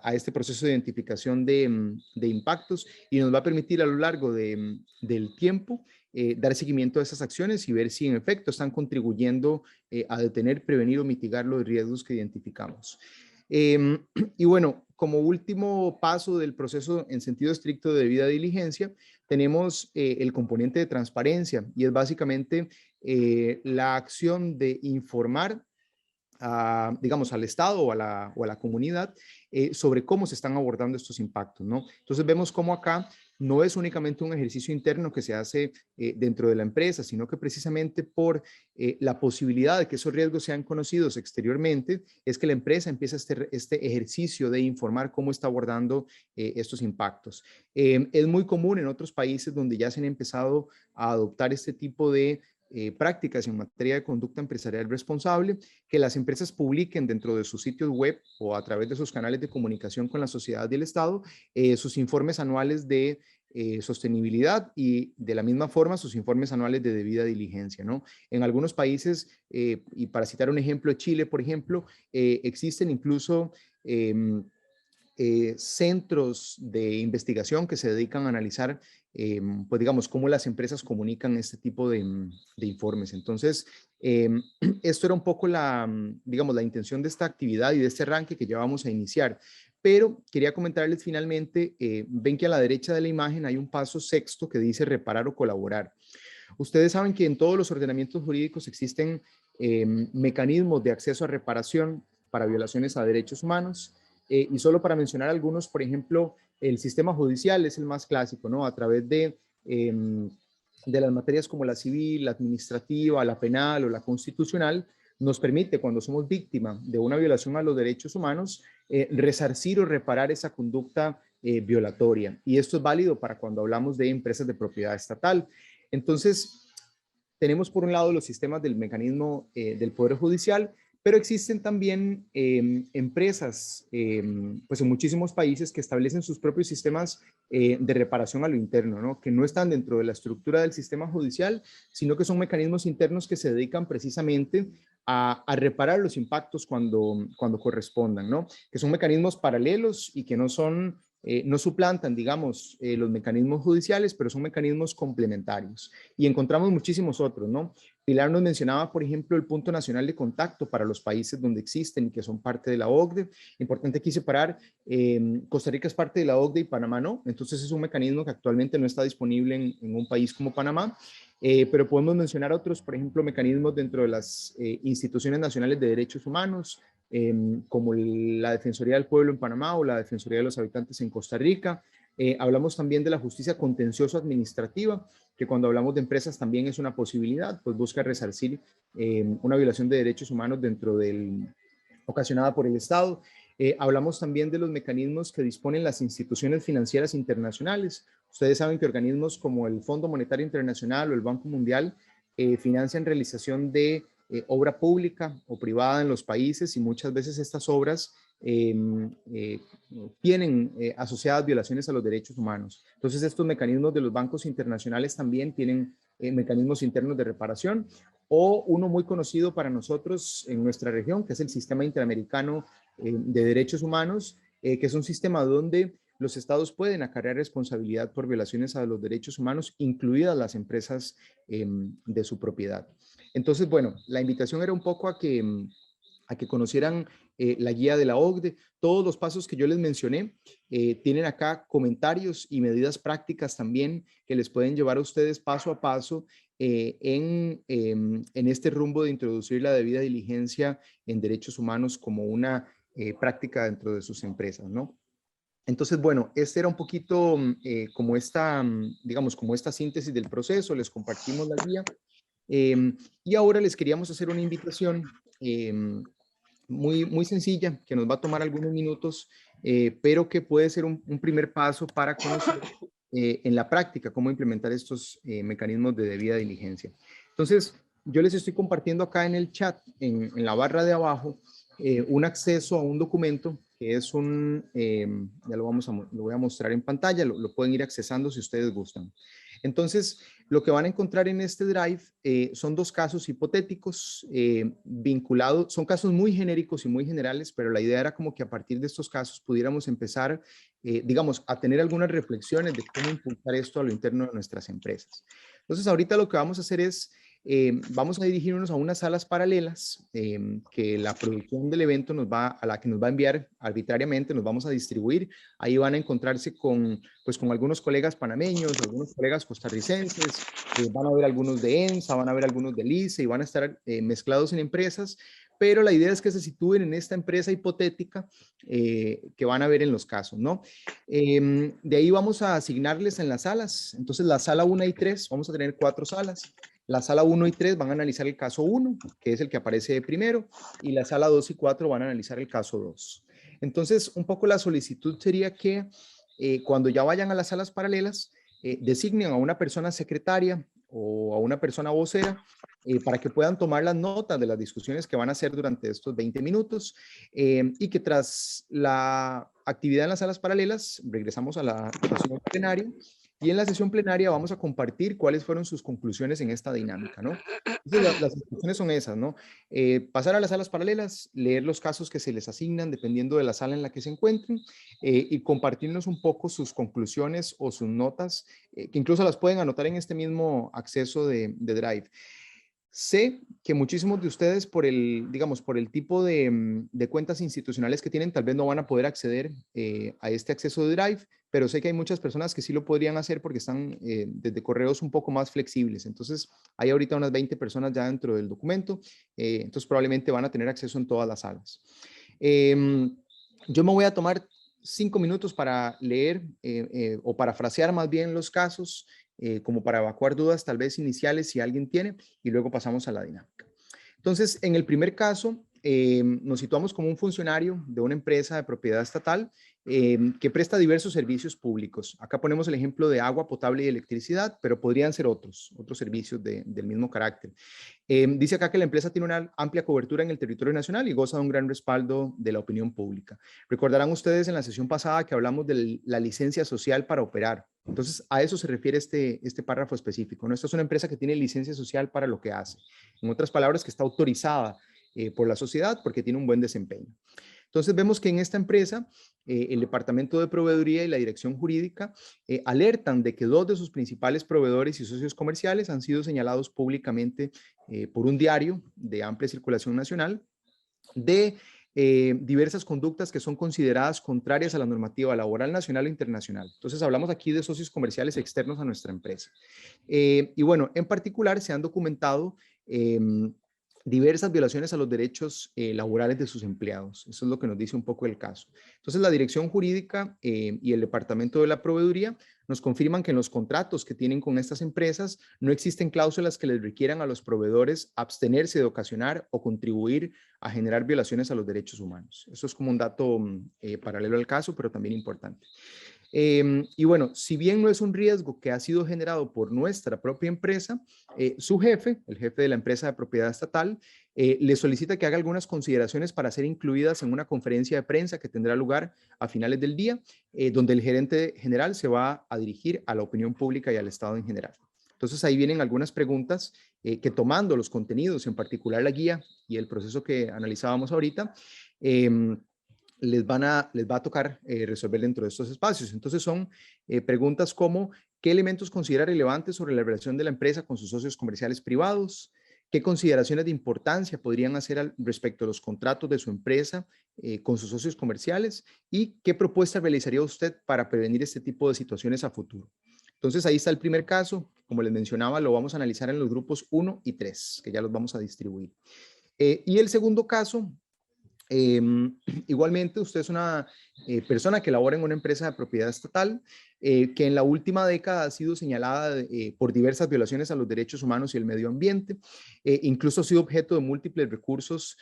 a este proceso de identificación de impactos, y nos va a permitir a lo largo del tiempo dar seguimiento a esas acciones y ver si en efecto están contribuyendo a detener, prevenir o mitigar los riesgos que identificamos. Y bueno, como último paso del proceso en sentido estricto de debida diligencia, tenemos el componente de transparencia, y es básicamente la acción de informar digamos, al Estado o a la comunidad sobre cómo se están abordando estos impactos, ¿no? Entonces vemos cómo acá no es únicamente un ejercicio interno que se hace dentro de la empresa, sino que precisamente por la posibilidad de que esos riesgos sean conocidos exteriormente, es que la empresa empieza este ejercicio de informar cómo está abordando estos impactos. Es muy común en otros países donde ya se han empezado a adoptar este tipo de prácticas en materia de conducta empresarial responsable, que las empresas publiquen dentro de sus sitios web o a través de sus canales de comunicación con la sociedad y el Estado sus informes anuales de sostenibilidad y de la misma forma sus informes anuales de debida diligencia, ¿no? En algunos países, y para citar un ejemplo, Chile, por ejemplo, existen incluso centros de investigación que se dedican a analizar, pues digamos, cómo las empresas comunican este tipo de informes. Entonces, esto era un poco digamos, la intención de esta actividad y de este arranque que ya vamos a iniciar. Pero quería comentarles finalmente, ven que a la derecha de la imagen hay un paso sexto que dice reparar o colaborar. Ustedes saben que en todos los ordenamientos jurídicos existen mecanismos de acceso a reparación para violaciones a derechos humanos. Y solo para mencionar algunos, por ejemplo, el sistema judicial es el más clásico, ¿no? A través de las materias como la civil, la administrativa, la penal o la constitucional, nos permite, cuando somos víctima de una violación a los derechos humanos, resarcir o reparar esa conducta violatoria. Y esto es válido para cuando hablamos de empresas de propiedad estatal. Entonces, tenemos por un lado los sistemas del mecanismo del Poder Judicial, pero existen también empresas, pues en muchísimos países que establecen sus propios sistemas de reparación a lo interno, ¿no? Que no están dentro de la estructura del sistema judicial, sino que son mecanismos internos que se dedican precisamente a reparar los impactos cuando correspondan, ¿no? Que son mecanismos paralelos y que no son, no suplantan, digamos, los mecanismos judiciales, pero son mecanismos complementarios. Y encontramos muchísimos otros, ¿no? Pilar nos mencionaba, por ejemplo, el punto nacional de contacto para los países donde existen y que son parte de la OCDE. Importante aquí separar, Costa Rica es parte de la OCDE y Panamá no, entonces es un mecanismo que actualmente no está disponible en un país como Panamá, pero podemos mencionar otros, por ejemplo, mecanismos dentro de las instituciones nacionales de derechos humanos, como la Defensoría del Pueblo en Panamá o la Defensoría de los Habitantes en Costa Rica. Hablamos también de la justicia contencioso administrativa, que cuando hablamos de empresas también es una posibilidad, pues busca resarcir una violación de derechos humanos ocasionada por el Estado. Hablamos también de los mecanismos que disponen las instituciones financieras internacionales. Ustedes saben que organismos como el Fondo Monetario Internacional o el Banco Mundial financian realización de obra pública o privada en los países y muchas veces estas obras tienen asociadas violaciones a los derechos humanos. Entonces estos mecanismos de los bancos internacionales también tienen mecanismos internos de reparación, o uno muy conocido para nosotros en nuestra región, que es el Sistema Interamericano de Derechos Humanos, que es un sistema donde los estados pueden acarrear responsabilidad por violaciones a los derechos humanos, incluidas las empresas de su propiedad. Entonces, bueno, la invitación era un poco a que conocieran la guía de la OCDE. Todos los pasos que yo les mencioné tienen acá comentarios y medidas prácticas también que les pueden llevar a ustedes paso a paso en este rumbo de introducir la debida diligencia en derechos humanos como una práctica dentro de sus empresas, ¿no? Entonces, bueno, este era un poquito como digamos, como esta síntesis del proceso. Les compartimos la guía. Y ahora les queríamos hacer una invitación muy sencilla, que nos va a tomar algunos minutos, pero que puede ser un primer paso para conocer en la práctica cómo implementar estos mecanismos de debida diligencia. Entonces, yo les estoy compartiendo acá en el chat, en la barra de abajo, un acceso a un documento que es ya lo voy a mostrar en pantalla, lo pueden ir accesando si ustedes gustan. Entonces, lo que van a encontrar en este Drive son dos casos hipotéticos vinculados, son casos muy genéricos y muy generales, pero la idea era como que a partir de estos casos pudiéramos empezar, digamos, a tener algunas reflexiones de cómo impulsar esto a lo interno de nuestras empresas. Entonces, ahorita lo que vamos a hacer es, vamos a dirigirnos a unas salas paralelas que la producción del evento a la que nos va a enviar arbitrariamente, nos vamos a distribuir. Ahí van a encontrarse con algunos colegas panameños, algunos colegas costarricenses, van a ver algunos de ENSA, van a ver algunos de LICE y van a estar mezclados en empresas pero la idea es que se sitúen en esta empresa hipotética que van a ver en los casos, ¿no? De ahí vamos a asignarles en las salas. Entonces, la sala 1 y 3, vamos a tener 4 salas. La sala 1 y 3 van a analizar el caso 1, que es el que aparece de primero, y la sala 2 y 4 van a analizar el caso 2. Entonces, un poco la solicitud sería que cuando ya vayan a las salas paralelas, designen a una persona secretaria o a una persona vocera para que puedan tomar las notas de las discusiones que van a hacer durante estos 20 minutos y que tras la actividad en las salas paralelas regresamos a la sesión plenaria y en la sesión plenaria vamos a compartir cuáles fueron sus conclusiones en esta dinámica, ¿no? Entonces, las instrucciones son esas, ¿no? Pasar a las salas paralelas, leer los casos que se les asignan dependiendo de la sala en la que se encuentren y compartirnos un poco sus conclusiones o sus notas, que incluso las pueden anotar en este mismo acceso de Drive. Sé que muchísimos de ustedes por el, digamos, por el tipo de cuentas institucionales que tienen, tal vez no van a poder acceder a este acceso de Drive, pero sé que hay muchas personas que sí lo podrían hacer porque están desde correos un poco más flexibles. Entonces, hay ahorita unas 20 personas ya dentro del documento, entonces probablemente van a tener acceso en todas las salas. Yo me voy a tomar 5 minutos para leer o parafrasear más bien los casos, como para evacuar dudas tal vez iniciales si alguien tiene, y luego pasamos a la dinámica. Entonces, en el primer caso, nos situamos como un funcionario de una empresa de propiedad estatal que presta diversos servicios públicos. Acá ponemos el ejemplo de agua potable y electricidad, pero podrían ser otros servicios del mismo carácter. Dice acá que la empresa tiene una amplia cobertura en el territorio nacional y goza de un gran respaldo de la opinión pública. Recordarán ustedes en la sesión pasada que hablamos de la licencia social para operar. Entonces, a eso se refiere este párrafo específico, ¿no? Esta es una empresa que tiene licencia social para lo que hace. En otras palabras, que está autorizada por la sociedad porque tiene un buen desempeño. Entonces, vemos que en esta empresa, el Departamento de Proveeduría y la Dirección Jurídica alertan de que 2 de sus principales proveedores y socios comerciales han sido señalados públicamente por un diario de amplia circulación nacional de diversas conductas que son consideradas contrarias a la normativa laboral nacional e internacional. Entonces, hablamos aquí de socios comerciales externos a nuestra empresa. Y bueno, en particular se han documentado diversas violaciones a los derechos laborales de sus empleados. Eso es lo que nos dice un poco el caso. Entonces, la Dirección Jurídica y el Departamento de la Proveeduría nos confirman que en los contratos que tienen con estas empresas no existen cláusulas que les requieran a los proveedores abstenerse de ocasionar o contribuir a generar violaciones a los derechos humanos. Eso es como un dato paralelo al caso, pero también importante. Y bueno, si bien no es un riesgo que ha sido generado por nuestra propia empresa, su jefe, el jefe de la empresa de propiedad estatal, le solicita que haga algunas consideraciones para ser incluidas en una conferencia de prensa que tendrá lugar a finales del día, donde el gerente general se va a dirigir a la opinión pública y al Estado en general. Entonces ahí vienen algunas preguntas que tomando los contenidos, en particular la guía y el proceso que analizábamos ahorita, les va a tocar resolver dentro de estos espacios. Entonces son preguntas como ¿qué elementos considera relevantes sobre la relación de la empresa con sus socios comerciales privados? ¿Qué consideraciones de importancia podrían hacer respecto a los contratos de su empresa con sus socios comerciales? ¿Y qué propuesta realizaría usted para prevenir este tipo de situaciones a futuro? Entonces ahí está el primer caso. Como les mencionaba, lo vamos a analizar en los grupos 1 y 3, que ya los vamos a distribuir. Y el segundo caso, igualmente usted es una persona que labora en una empresa de propiedad estatal que en la última década ha sido señalada por diversas violaciones a los derechos humanos y el medio ambiente, incluso ha sido objeto de múltiples recursos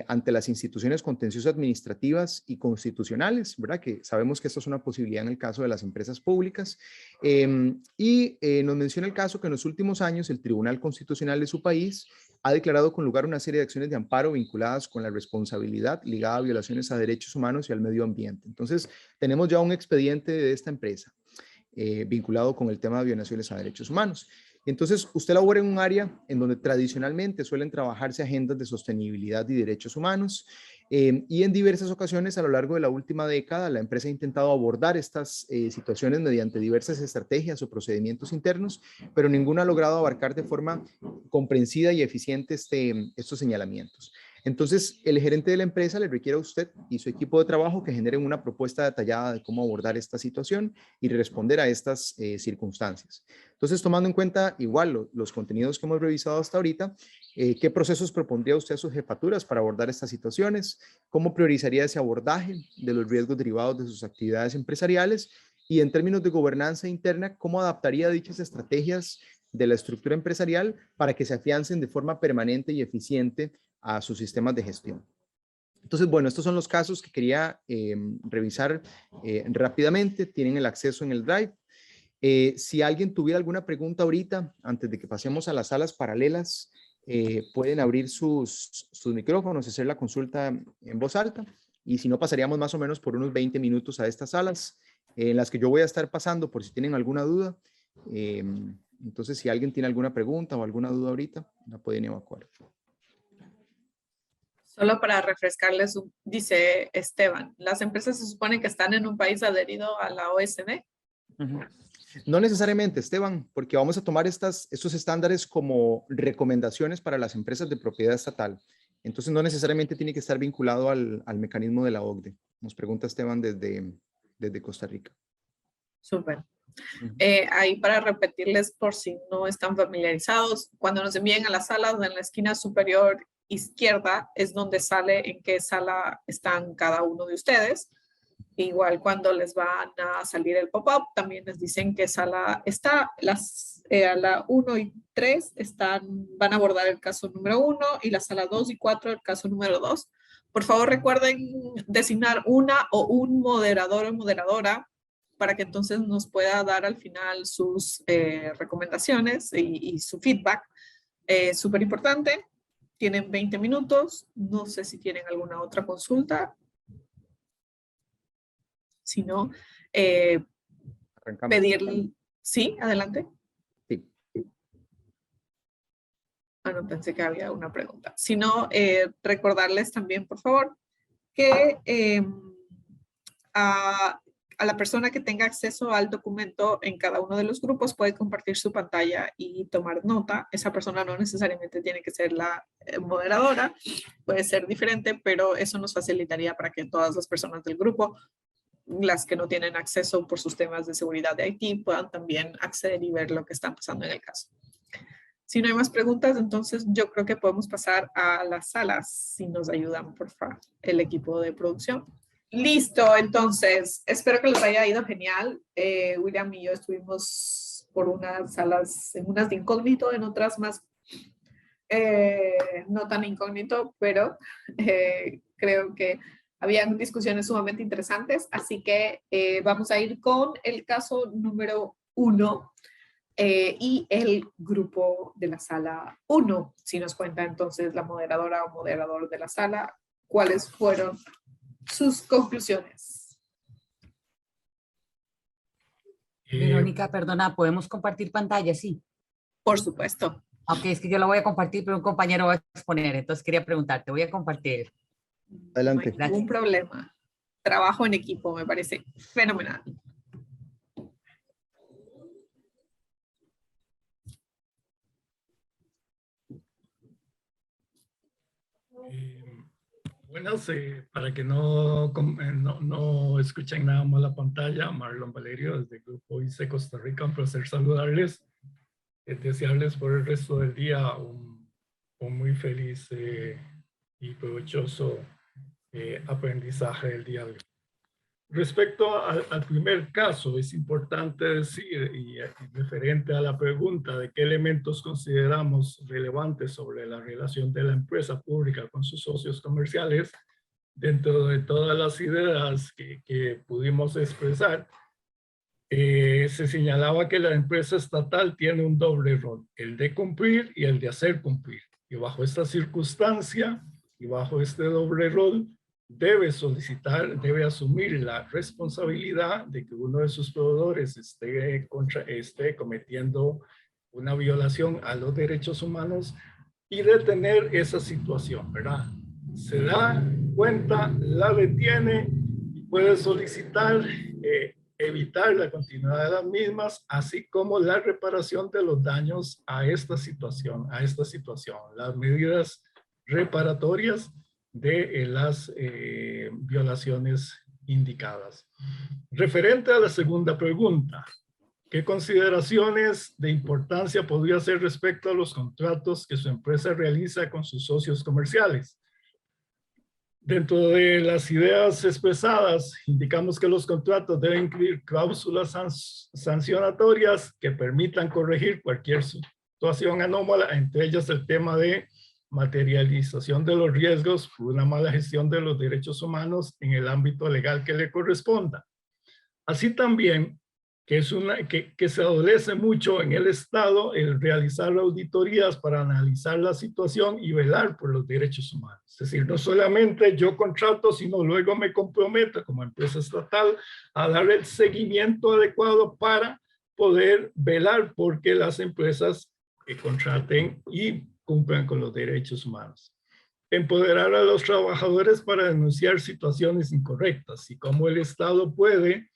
ante las instituciones contenciosas administrativas y constitucionales, ¿verdad? Que sabemos que esto es una posibilidad en el caso de las empresas públicas, y nos menciona el caso que en los últimos años el Tribunal Constitucional de su país ha declarado con lugar una serie de acciones de amparo vinculadas con la responsabilidad ligada a violaciones a derechos humanos y al medio ambiente. Entonces, tenemos ya un expediente de esta empresa vinculado con el tema de violaciones a derechos humanos. Entonces, usted labora en un área en donde tradicionalmente suelen trabajarse agendas de sostenibilidad y derechos humanos, y en diversas ocasiones a lo largo de la última década la empresa ha intentado abordar estas situaciones mediante diversas estrategias o procedimientos internos, pero ninguno ha logrado abarcar de forma comprensiva y eficiente estos señalamientos. Entonces, el gerente de la empresa le requiere a usted y su equipo de trabajo que generen una propuesta detallada de cómo abordar esta situación y responder a estas circunstancias. Entonces, tomando en cuenta igual los contenidos que hemos revisado hasta ahorita, ¿qué procesos propondría usted a sus jefaturas para abordar estas situaciones? ¿Cómo priorizaría ese abordaje de los riesgos derivados de sus actividades empresariales? Y en términos de gobernanza interna, ¿cómo adaptaría dichas estrategias de la estructura empresarial para que se afiancen de forma permanente y eficiente a sus sistemas de gestión? Entonces, bueno, estos son los casos que quería revisar rápidamente. Tienen el acceso en el Drive. Si alguien tuviera alguna pregunta ahorita, antes de que pasemos a las salas paralelas, pueden abrir sus micrófonos, hacer la consulta en voz alta. Y si no, pasaríamos más o menos por unos 20 minutos a estas salas en las que yo voy a estar pasando por si tienen alguna duda. Entonces, si alguien tiene alguna pregunta o alguna duda ahorita, la pueden evacuar. Solo para refrescarles, dice Esteban, ¿las empresas se supone que están en un país adherido a la OSD? No necesariamente, Esteban, porque vamos a tomar estos estándares como recomendaciones para las empresas de propiedad estatal. Entonces, no necesariamente tiene que estar vinculado al mecanismo de la OCDE. Nos pregunta Esteban desde Costa Rica. Súper. Ahí para repetirles por si no están familiarizados, cuando nos envíen a las salas, en la esquina superior izquierda es donde sale en qué sala están cada uno de ustedes. Igual cuando les van a salir el pop-up, también les dicen qué sala está. A la 1 y 3 van a abordar el caso número 1 y la sala 2 y 4 el caso número 2. Por favor, recuerden designar una o un moderador o moderadora para que entonces nos pueda dar al final sus recomendaciones y su feedback. Súper importante. Tienen 20 minutos. No sé si tienen alguna otra consulta. Si no, pedirle... ¿Sí? Adelante. Sí. No, pensé que había una pregunta. Si no, recordarles también, por favor, que a la persona que tenga acceso al documento en cada uno de los grupos puede compartir su pantalla y tomar nota. Esa persona no necesariamente tiene que ser la moderadora, puede ser diferente, pero eso nos facilitaría para que todas las personas del grupo, las que no tienen acceso por sus temas de seguridad de IT, puedan también acceder y ver lo que está pasando en el caso. Si no hay más preguntas, entonces yo creo que podemos pasar a las salas, si nos ayudan, por favor, el equipo de producción. Listo, entonces, espero que les haya ido genial. William y yo estuvimos por unas salas, en unas de incógnito, en otras más no tan incógnito, pero creo que habían discusiones sumamente interesantes, así que vamos a ir con el caso número 1 y el grupo de la sala 1. Si nos cuenta entonces la moderadora o moderador de la sala, ¿cuáles fueron sus conclusiones? Verónica, perdona, ¿podemos compartir pantalla? Sí. Por supuesto. Ok, es que yo la voy a compartir, pero un compañero va a exponer, entonces quería preguntarte, voy a compartir. Adelante. No hay ningún problema. Trabajo en equipo, me parece fenomenal. Buenas, para que no escuchen nada más la pantalla, Marlon Valerio desde el Grupo ICE Costa Rica, un placer saludarles, desearles por el resto del día un muy feliz y provechoso aprendizaje del día de hoy. Respecto al primer caso, es importante decir, y referente a la pregunta de qué elementos consideramos relevantes sobre la relación de la empresa pública con sus socios comerciales, dentro de todas las ideas que pudimos expresar, se señalaba que la empresa estatal tiene un doble rol, el de cumplir y el de hacer cumplir. Y bajo esta circunstancia y bajo este doble rol, debe asumir la responsabilidad de que uno de sus proveedores esté cometiendo una violación a los derechos humanos y detener esa situación, ¿verdad? Se da cuenta, la detiene y puede solicitar evitar la continuidad de las mismas, así como la reparación de los daños a esta situación, Las medidas reparatorias de las violaciones indicadas. Referente a la segunda pregunta, ¿qué consideraciones de importancia podría hacer respecto a los contratos que su empresa realiza con sus socios comerciales? Dentro de las ideas expresadas, indicamos que los contratos deben incluir cláusulas sancionatorias que permitan corregir cualquier situación anómala, entre ellas el tema de materialización de los riesgos por una mala gestión de los derechos humanos en el ámbito legal que le corresponda. Así también que se adolece mucho en el Estado el realizar auditorías para analizar la situación y velar por los derechos humanos. Es decir, no solamente yo contrato, sino luego me comprometo como empresa estatal a dar el seguimiento adecuado para poder velar por que las empresas contraten y cumplan con los derechos humanos. Empoderar a los trabajadores para denunciar situaciones incorrectas y cómo el Estado puede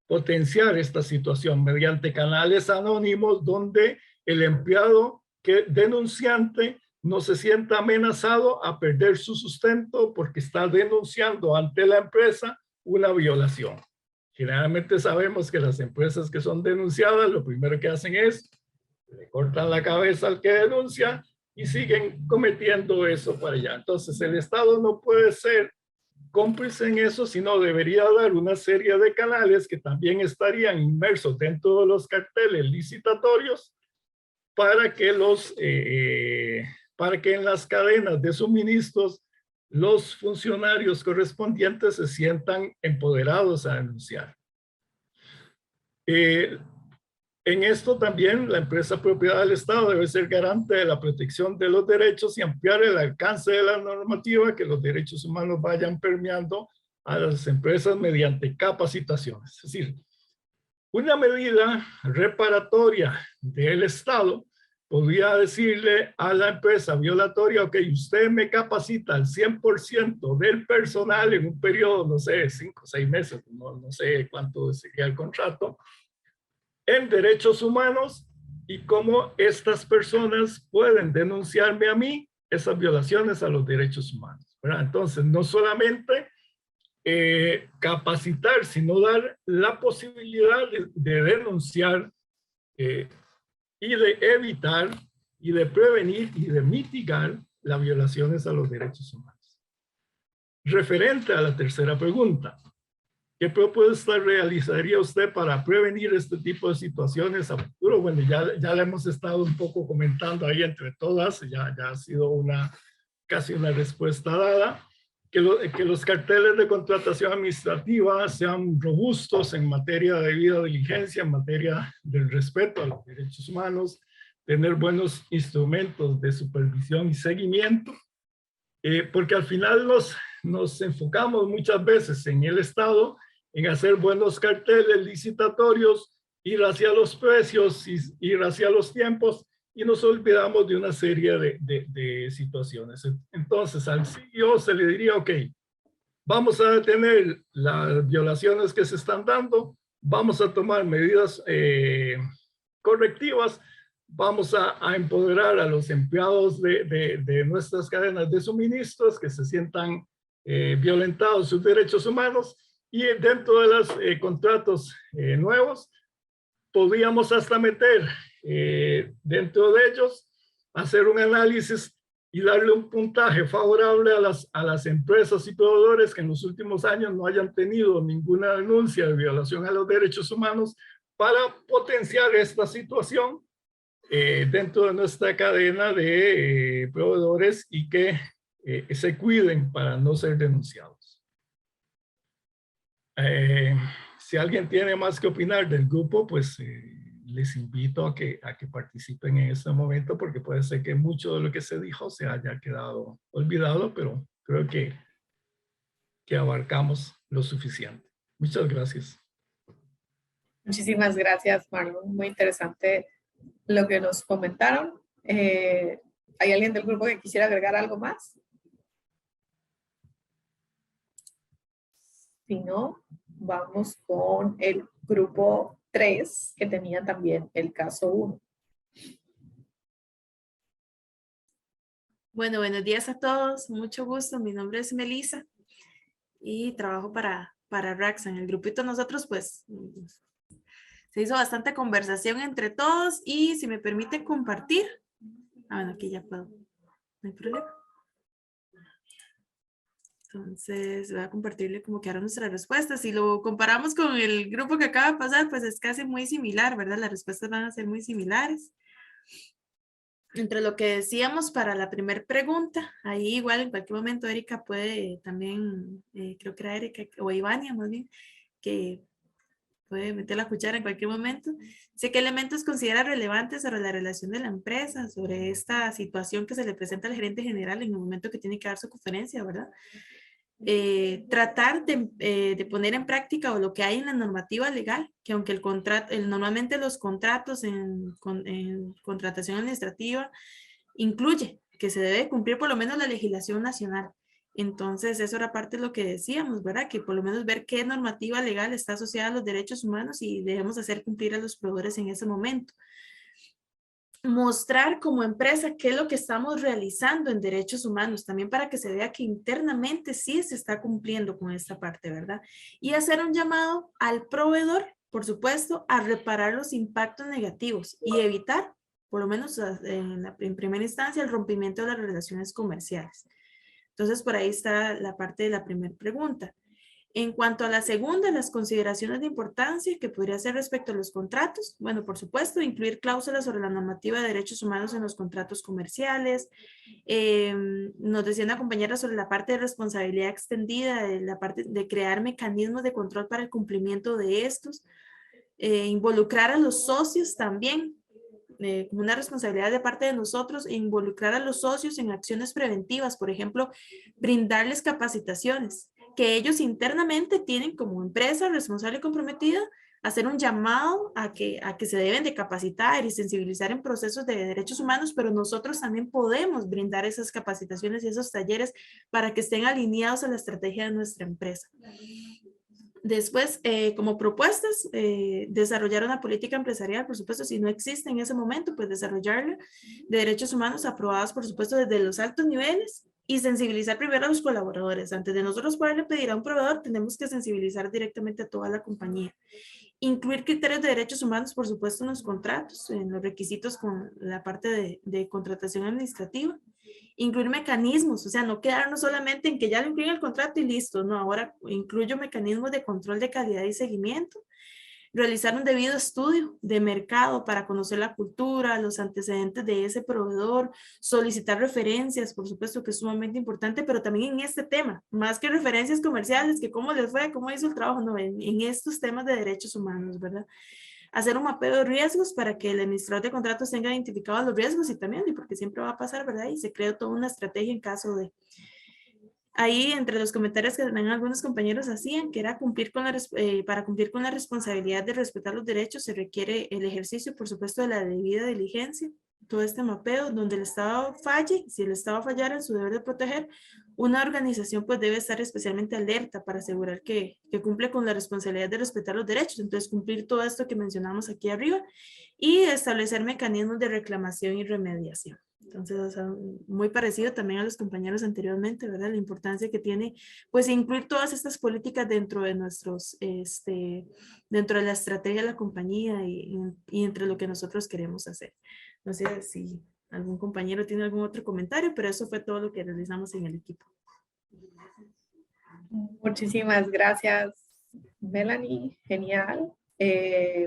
potenciar esta situación mediante canales anónimos donde el empleado denunciante no se sienta amenazado a perder su sustento porque está denunciando ante la empresa una violación. Generalmente sabemos que las empresas que son denunciadas lo primero que hacen es le cortan la cabeza al que denuncia y siguen cometiendo eso para allá. Entonces el Estado no puede ser cómplice en eso, sino debería dar una serie de canales que también estarían inmersos dentro de los carteles licitatorios para que en las cadenas de suministros los funcionarios correspondientes se sientan empoderados a denunciar. En esto también la empresa propiedad del Estado debe ser garante de la protección de los derechos y ampliar el alcance de la normativa, que los derechos humanos vayan permeando a las empresas mediante capacitaciones. Es decir, una medida reparatoria del Estado podría decirle a la empresa violatoria, ok, usted me capacita al 100% del personal en un periodo, no sé, 5 o 6 meses, no sé cuánto sería el contrato, en derechos humanos y cómo estas personas pueden denunciarme a mí esas violaciones a los derechos humanos, ¿verdad? Entonces, no solamente capacitar, sino dar la posibilidad de denunciar y de evitar y de prevenir y de mitigar las violaciones a los derechos humanos. Referente a la tercera pregunta, ¿qué propuesta realizaría usted para prevenir este tipo de situaciones a futuro? Bueno, ya le hemos estado un poco comentando ahí entre todas, ya ha sido casi una respuesta dada, que los carteles de contratación administrativa sean robustos en materia de debida diligencia, en materia del respeto a los derechos humanos, tener buenos instrumentos de supervisión y seguimiento, porque al final nos enfocamos muchas veces en el Estado en hacer buenos carteles licitatorios, ir hacia los precios, ir hacia los tiempos, y nos olvidamos de una serie de situaciones. Entonces, al CEO se le diría, ok, vamos a detener las violaciones que se están dando, vamos a tomar medidas correctivas, vamos a empoderar a los empleados de nuestras cadenas de suministros que se sientan violentados sus derechos humanos. Y dentro de los contratos nuevos, podríamos hasta meter dentro de ellos, hacer un análisis y darle un puntaje favorable a las empresas y proveedores que en los últimos años no hayan tenido ninguna denuncia de violación a los derechos humanos, para potenciar esta situación dentro de nuestra cadena de proveedores y que se cuiden para no ser denunciados. Si alguien tiene más que opinar del grupo, pues les invito a que participen en este momento, porque puede ser que mucho de lo que se dijo se haya quedado olvidado, pero creo que abarcamos lo suficiente. Muchas gracias. Muchísimas gracias, Marlon. Muy interesante lo que nos comentaron. ¿Hay alguien del grupo que quisiera agregar algo más? Si no, vamos con el grupo 3, que tenía también el caso 1. Bueno, buenos días a todos. Mucho gusto. Mi nombre es Melissa y trabajo para Raxa. En el grupito nosotros, pues, se hizo bastante conversación entre todos y si me permite compartir. Bueno, aquí ya puedo. No hay problema. Entonces, voy a compartirle como quedaron nuestras respuestas. Si lo comparamos con el grupo que acaba de pasar, pues es casi muy similar, ¿verdad? Las respuestas van a ser muy similares. Entre lo que decíamos para la primera pregunta, ahí igual en cualquier momento Erika puede también, creo que era Erika o Ivania más bien, que puede meter la cuchara en cualquier momento. Sé qué elementos considera relevantes sobre la relación de la empresa, sobre esta situación que se le presenta al gerente general en el momento que tiene que dar su conferencia, ¿verdad? Tratar de poner en práctica o lo que hay en la normativa legal, que aunque el contrato, normalmente los contratos en contratación administrativa incluye que se debe cumplir por lo menos la legislación nacional. Entonces, eso era parte de lo que decíamos, ¿verdad? Que por lo menos ver qué normativa legal está asociada a los derechos humanos y debemos hacer cumplir a los proveedores en ese momento. Mostrar como empresa qué es lo que estamos realizando en derechos humanos, también para que se vea que internamente sí se está cumpliendo con esta parte, ¿verdad? Y hacer un llamado al proveedor, por supuesto, a reparar los impactos negativos y evitar, por lo menos en primera instancia, el rompimiento de las relaciones comerciales. Entonces, por ahí está la parte de la primera pregunta. En cuanto a la segunda, las consideraciones de importancia que podría ser respecto a los contratos, bueno, por supuesto, incluir cláusulas sobre la normativa de derechos humanos en los contratos comerciales. Nos decía una compañera sobre la parte de responsabilidad extendida, de la parte de crear mecanismos de control para el cumplimiento de estos. Involucrar a los socios también, como una responsabilidad de parte de nosotros, involucrar a los socios en acciones preventivas, por ejemplo, brindarles capacitaciones, que ellos internamente tienen como empresa responsable y comprometida, hacer un llamado a que se deben de capacitar y sensibilizar en procesos de derechos humanos, pero nosotros también podemos brindar esas capacitaciones y esos talleres para que estén alineados a la estrategia de nuestra empresa. Después, como propuestas, desarrollar una política empresarial, por supuesto, si no existe en ese momento, pues desarrollarla, de derechos humanos aprobados, por supuesto, desde los altos niveles y sensibilizar primero a los colaboradores. Antes de nosotros poderle pedir a un proveedor, tenemos que sensibilizar directamente a toda la compañía. Incluir criterios de derechos humanos, por supuesto, en los contratos, en los requisitos con la parte de contratación administrativa. Incluir mecanismos, o sea, no quedarnos solamente en que ya lo incluyen el contrato y listo, no, ahora incluyo mecanismos de control de calidad y seguimiento, realizar un debido estudio de mercado para conocer la cultura, los antecedentes de ese proveedor, solicitar referencias, por supuesto que es sumamente importante, pero también en este tema, más que referencias comerciales, que cómo les fue, cómo hizo el trabajo, no, en estos temas de derechos humanos, ¿verdad? Hacer un mapeo de riesgos para que el administrador de contratos tenga identificados los riesgos y también, porque siempre va a pasar, ¿verdad? Y se crea toda una estrategia en caso de... Ahí, entre los comentarios que también algunos compañeros hacían, que era cumplir con para cumplir con la responsabilidad de respetar los derechos, se requiere el ejercicio, por supuesto, de la debida diligencia. Todo este mapeo, donde el Estado falle, si el Estado fallara en su deber de proteger, una organización pues debe estar especialmente alerta para asegurar que cumple con la responsabilidad de respetar los derechos. Entonces, cumplir todo esto que mencionamos aquí arriba y establecer mecanismos de reclamación y remediación. Entonces, o sea, muy parecido también a los compañeros anteriormente, ¿verdad? La importancia que tiene, pues, incluir todas estas políticas dentro de nuestros, dentro de la estrategia de la compañía y entre lo que nosotros queremos hacer. No sé si algún compañero tiene algún otro comentario, pero eso fue todo lo que realizamos en el equipo. Muchísimas gracias, Melanie. Genial.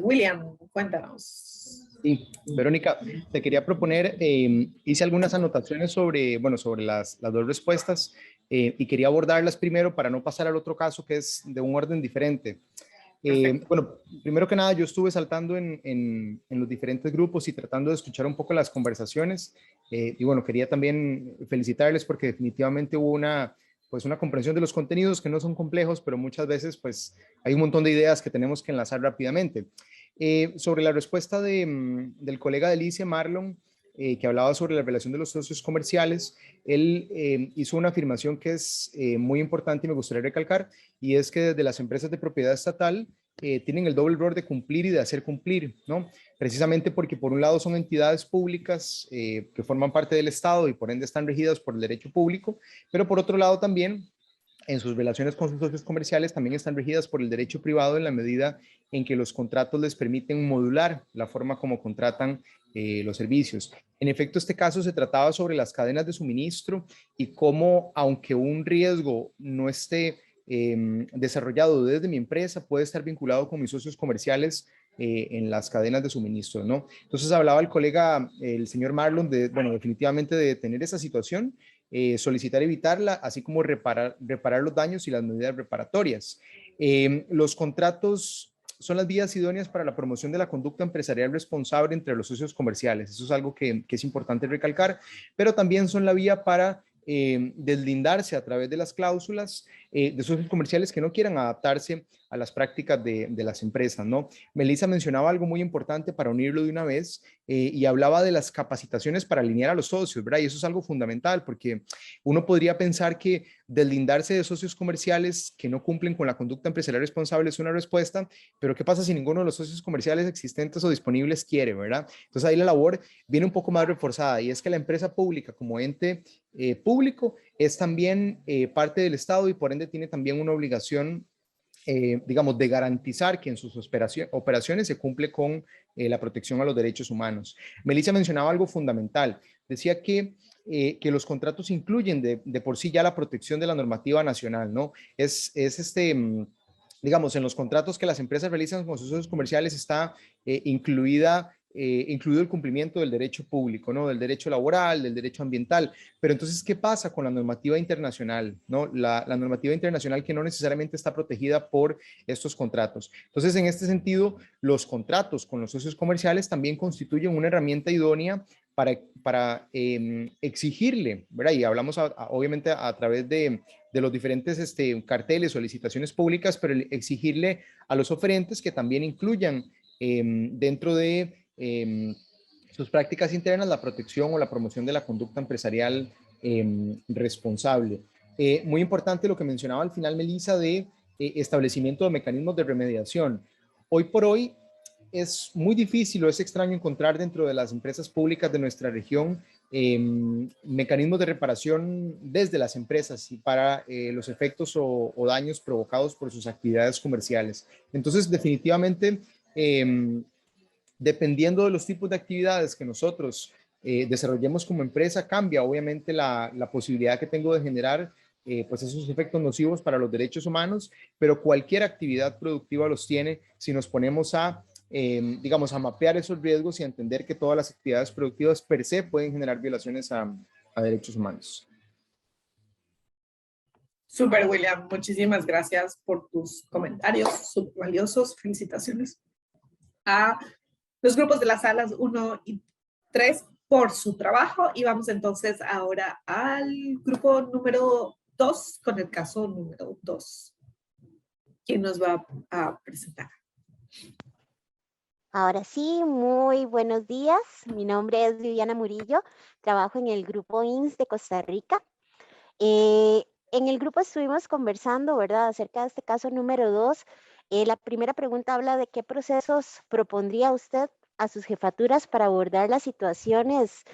William, cuéntanos. Sí, Verónica, te quería proponer, hice algunas anotaciones sobre, bueno, sobre las dos respuestas y quería abordarlas primero para no pasar al otro caso que es de un orden diferente. Bueno, primero que nada, yo estuve saltando en los diferentes grupos y tratando de escuchar un poco las conversaciones y bueno, quería también felicitarles porque definitivamente hubo una comprensión de los contenidos que no son complejos, pero muchas veces pues hay un montón de ideas que tenemos que enlazar rápidamente. Sobre la respuesta del colega de Alicia, Marlon, que hablaba sobre la relación de los socios comerciales, él hizo una afirmación que es muy importante y me gustaría recalcar, y es que desde las empresas de propiedad estatal tienen el doble rol de cumplir y de hacer cumplir, ¿no? Precisamente porque por un lado son entidades públicas que forman parte del Estado y por ende están regidas por el derecho público, pero por otro lado también en sus relaciones con sus socios comerciales también están regidas por el derecho privado en la medida en que los contratos les permiten modular la forma como contratan los servicios. En efecto, este caso se trataba sobre las cadenas de suministro y cómo, aunque un riesgo no esté desarrollado desde mi empresa, puede estar vinculado con mis socios comerciales en las cadenas de suministro, ¿no? Entonces hablaba el colega, el señor Marlon, de, bueno, definitivamente de detener esa situación, solicitar evitarla, así como reparar los daños y las medidas reparatorias. Los contratos son las vías idóneas para la promoción de la conducta empresarial responsable entre los socios comerciales. Eso es algo que es importante recalcar, pero también son la vía para deslindarse a través de las cláusulas de socios comerciales que no quieran adaptarse a las prácticas de las empresas, ¿no? Melissa mencionaba algo muy importante para unirlo de una vez y hablaba de las capacitaciones para alinear a los socios, ¿verdad? Y eso es algo fundamental porque uno podría pensar que deslindarse de socios comerciales que no cumplen con la conducta empresarial responsable es una respuesta, pero ¿qué pasa si ninguno de los socios comerciales existentes o disponibles quiere, ¿verdad? Entonces ahí la labor viene un poco más reforzada y es que la empresa pública como ente público es también parte del Estado y por ende tiene también una obligación, digamos, de garantizar que en sus operaciones se cumple con la protección a los derechos humanos. Melissa mencionaba algo fundamental, decía que los contratos incluyen de por sí ya la protección de la normativa nacional, ¿no? Digamos, en los contratos que las empresas realizan con sus socios comerciales está incluido el cumplimiento del derecho público, ¿no? Del derecho laboral, del derecho ambiental. Pero entonces, ¿qué pasa con la normativa internacional, ¿no? La normativa internacional que no necesariamente está protegida por estos contratos. Entonces, en este sentido, los contratos con los socios comerciales también constituyen una herramienta idónea para exigirle, ¿verdad? Y hablamos obviamente a través de los diferentes carteles o licitaciones públicas, pero exigirle a los oferentes que también incluyan dentro de sus prácticas internas la protección o la promoción de la conducta empresarial responsable. Muy importante lo que mencionaba al final Melissa de establecimiento de mecanismos de remediación. Hoy por hoy es muy difícil o es extraño encontrar dentro de las empresas públicas de nuestra región mecanismos de reparación desde las empresas y para los efectos o daños provocados por sus actividades comerciales. Entonces, definitivamente, dependiendo de los tipos de actividades que nosotros desarrollemos como empresa, cambia obviamente la posibilidad que tengo de generar pues esos efectos nocivos para los derechos humanos, pero cualquier actividad productiva los tiene si nos ponemos a, digamos, a mapear esos riesgos y a entender que todas las actividades productivas per se pueden generar violaciones a derechos humanos. Súper, William. Muchísimas gracias por tus comentarios, súper valiosos. Felicitaciones a los grupos de las salas 1 y 3 por su trabajo. Y vamos entonces ahora al grupo número 2 con el caso número 2. ¿Quién nos va a presentar? Ahora sí, muy buenos días. Mi nombre es Viviana Murillo, trabajo en el grupo INS de Costa Rica. En el grupo estuvimos conversando, ¿verdad?, acerca de este caso número 2. La primera pregunta habla de qué procesos propondría usted a sus jefaturas para abordar las situaciones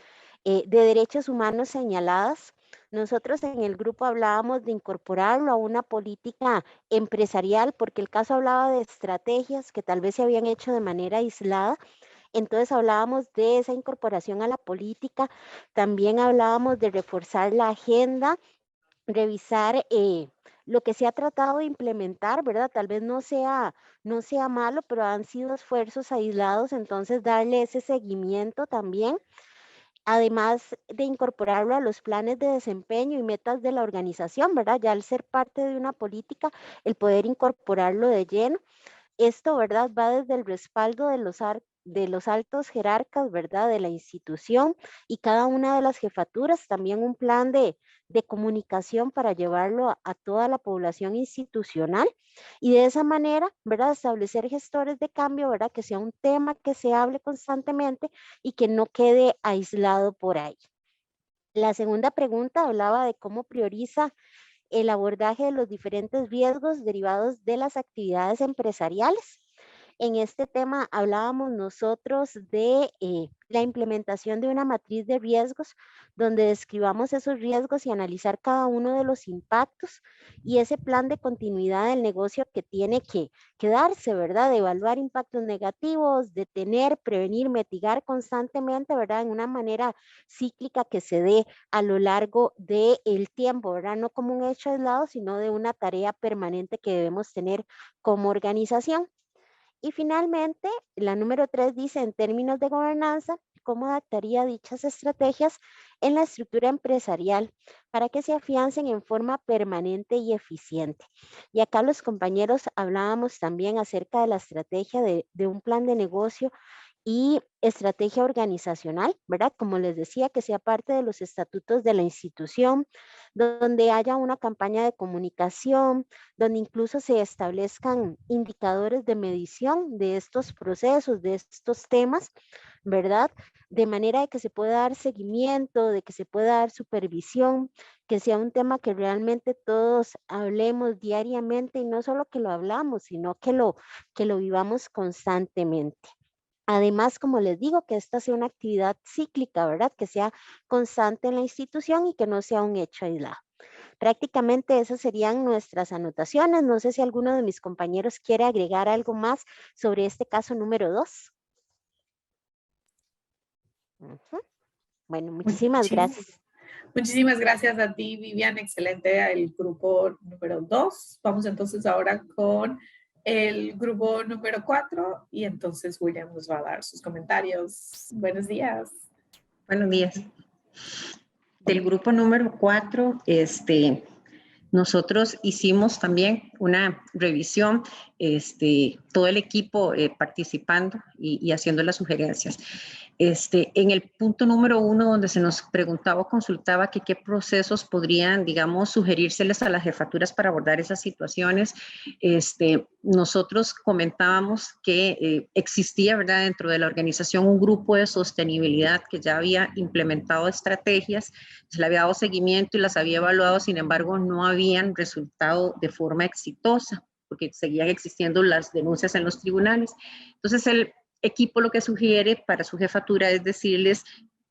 de derechos humanos señaladas. Nosotros en el grupo hablábamos de incorporarlo a una política empresarial porque el caso hablaba de estrategias que tal vez se habían hecho de manera aislada. Entonces hablábamos de esa incorporación a la política, también hablábamos de reforzar la agenda, revisar lo que se ha tratado de implementar, ¿verdad? Tal vez no sea malo, pero han sido esfuerzos aislados, entonces darle ese seguimiento también. Además de incorporarlo a los planes de desempeño y metas de la organización, ¿verdad? Ya al ser parte de una política, el poder incorporarlo de lleno. Esto, ¿verdad?, va desde el respaldo de los altos jerarcas, ¿verdad?, de la institución y cada una de las jefaturas, también un plan de comunicación para llevarlo a toda la población institucional y de esa manera, ¿verdad?, establecer gestores de cambio, ¿verdad?, que sea un tema que se hable constantemente y que no quede aislado por ahí. La segunda pregunta hablaba de cómo prioriza el abordaje de los diferentes riesgos derivados de las actividades empresariales. En este tema hablábamos nosotros de la implementación de una matriz de riesgos donde describamos esos riesgos y analizar cada uno de los impactos y ese plan de continuidad del negocio que tiene que darse, ¿verdad? De evaluar impactos negativos, detener, prevenir, mitigar constantemente, ¿verdad? En una manera cíclica que se dé a lo largo del tiempo, ¿verdad? No como un hecho aislado, sino de una tarea permanente que debemos tener como organización. Y finalmente, la número 3 dice, en términos de gobernanza, cómo adaptaría dichas estrategias en la estructura empresarial para que se afiancen en forma permanente y eficiente. Y acá los compañeros hablábamos también acerca de la estrategia de un plan de negocio y estrategia organizacional, ¿verdad? Como les decía, que sea parte de los estatutos de la institución, donde haya una campaña de comunicación, donde incluso se establezcan indicadores de medición de estos procesos, de estos temas, ¿verdad? De manera de que se pueda dar seguimiento, de que se pueda dar supervisión, que sea un tema que realmente todos hablemos diariamente y no solo que lo hablamos, sino que lo vivamos constantemente. Además, como les digo, que esta sea una actividad cíclica, ¿verdad? Que sea constante en la institución y que no sea un hecho aislado. Prácticamente esas serían nuestras anotaciones. No sé si alguno de mis compañeros quiere agregar algo más sobre este caso número 2. Bueno, muchísimas gracias. Muchísimas gracias a ti, Vivian. Excelente el grupo número 2. Vamos entonces ahora con el grupo número 4 y entonces William nos va a dar sus comentarios. Buenos días. Buenos días. Del grupo número 4, nosotros hicimos también una revisión, todo el equipo participando y haciendo las sugerencias. En el punto número 1, donde se nos preguntaba o consultaba que qué procesos podrían, digamos, sugerírseles a las jefaturas para abordar esas situaciones, nosotros comentábamos que existía, ¿verdad?, dentro de la organización un grupo de sostenibilidad que ya había implementado estrategias, se le había dado seguimiento y las había evaluado, sin embargo, no habían resultado de forma exitosa, porque seguían existiendo las denuncias en los tribunales. Entonces, el equipo lo que sugiere para su jefatura es decirles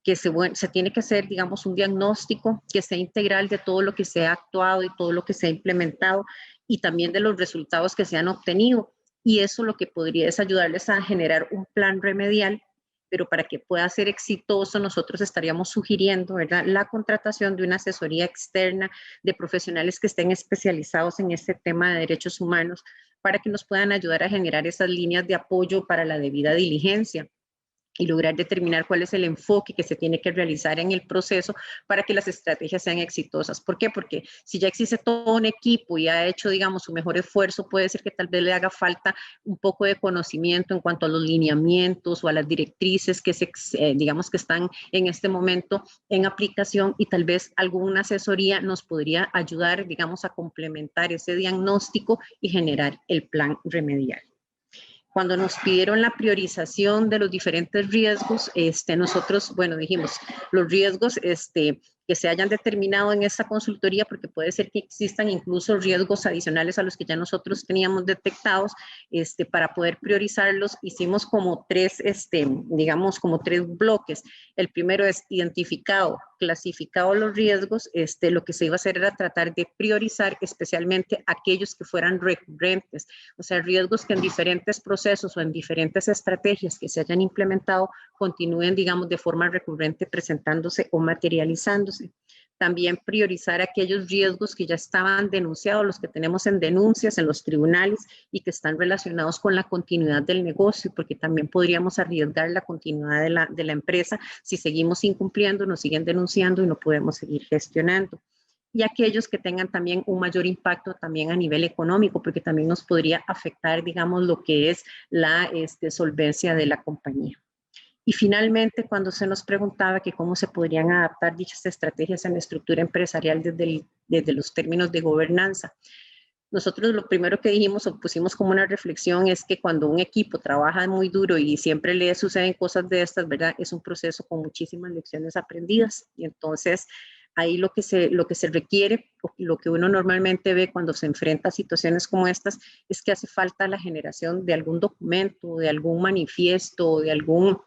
que se tiene que hacer, digamos, un diagnóstico que sea integral de todo lo que se ha actuado y todo lo que se ha implementado y también de los resultados que se han obtenido. Y eso lo que podría es ayudarles a generar un plan remedial, pero para que pueda ser exitoso nosotros estaríamos sugiriendo, ¿verdad?, la contratación de una asesoría externa de profesionales que estén especializados en este tema de derechos humanos para que nos puedan ayudar a generar esas líneas de apoyo para la debida diligencia y lograr determinar cuál es el enfoque que se tiene que realizar en el proceso para que las estrategias sean exitosas. ¿Por qué? Porque si ya existe todo un equipo y ha hecho, digamos, su mejor esfuerzo, puede ser que tal vez le haga falta un poco de conocimiento en cuanto a los lineamientos o a las directrices que digamos que están en este momento en aplicación y tal vez alguna asesoría nos podría ayudar, digamos, a complementar ese diagnóstico y generar el plan remedial. Cuando nos pidieron la priorización de los diferentes riesgos, nosotros, bueno, dijimos, los riesgos que se hayan determinado en esta consultoría, porque puede ser que existan incluso riesgos adicionales a los que ya nosotros teníamos detectados, para poder priorizarlos, hicimos como tres, digamos, como tres bloques. El primero es identificado, clasificado los riesgos, lo que se iba a hacer era tratar de priorizar especialmente aquellos que fueran recurrentes, o sea, riesgos que en diferentes procesos o en diferentes estrategias que se hayan implementado continúen, digamos, de forma recurrente presentándose o materializándose. También priorizar aquellos riesgos que ya estaban denunciados, los que tenemos en denuncias en los tribunales y que están relacionados con la continuidad del negocio, porque también podríamos arriesgar la continuidad de la empresa si seguimos incumpliendo, nos siguen denunciando y no podemos seguir gestionando. Y aquellos que tengan también un mayor impacto también a nivel económico, porque también nos podría afectar, digamos, lo que es la solvencia de la compañía. Y finalmente, cuando se nos preguntaba que cómo se podrían adaptar dichas estrategias en la estructura empresarial desde los términos de gobernanza, nosotros lo primero que dijimos o pusimos como una reflexión es que cuando un equipo trabaja muy duro y siempre le suceden cosas de estas, ¿verdad? Es un proceso con muchísimas lecciones aprendidas. Y entonces, ahí lo que se requiere, lo que uno normalmente ve cuando se enfrenta a situaciones como estas, es que hace falta la generación de algún documento, de algún manifiesto, de algún,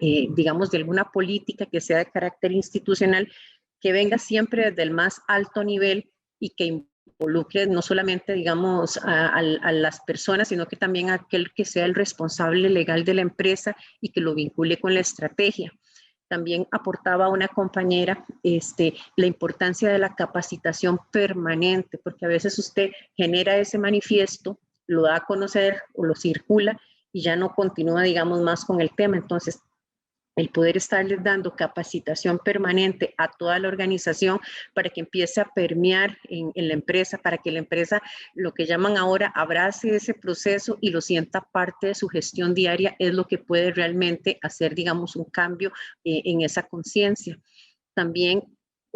digamos, de alguna política que sea de carácter institucional, que venga siempre desde el más alto nivel y que involucre no solamente, digamos, a las personas, sino que también a aquel que sea el responsable legal de la empresa y que lo vincule con la estrategia. También aportaba una compañera la importancia de la capacitación permanente, porque a veces usted genera ese manifiesto, lo da a conocer o lo circula y ya no continúa, digamos, más con el tema. Entonces, el poder estarles dando capacitación permanente a toda la organización para que empiece a permear en la empresa, para que la empresa, lo que llaman ahora, abrace ese proceso y lo sienta parte de su gestión diaria, es lo que puede realmente hacer, digamos, un cambio en esa conciencia. También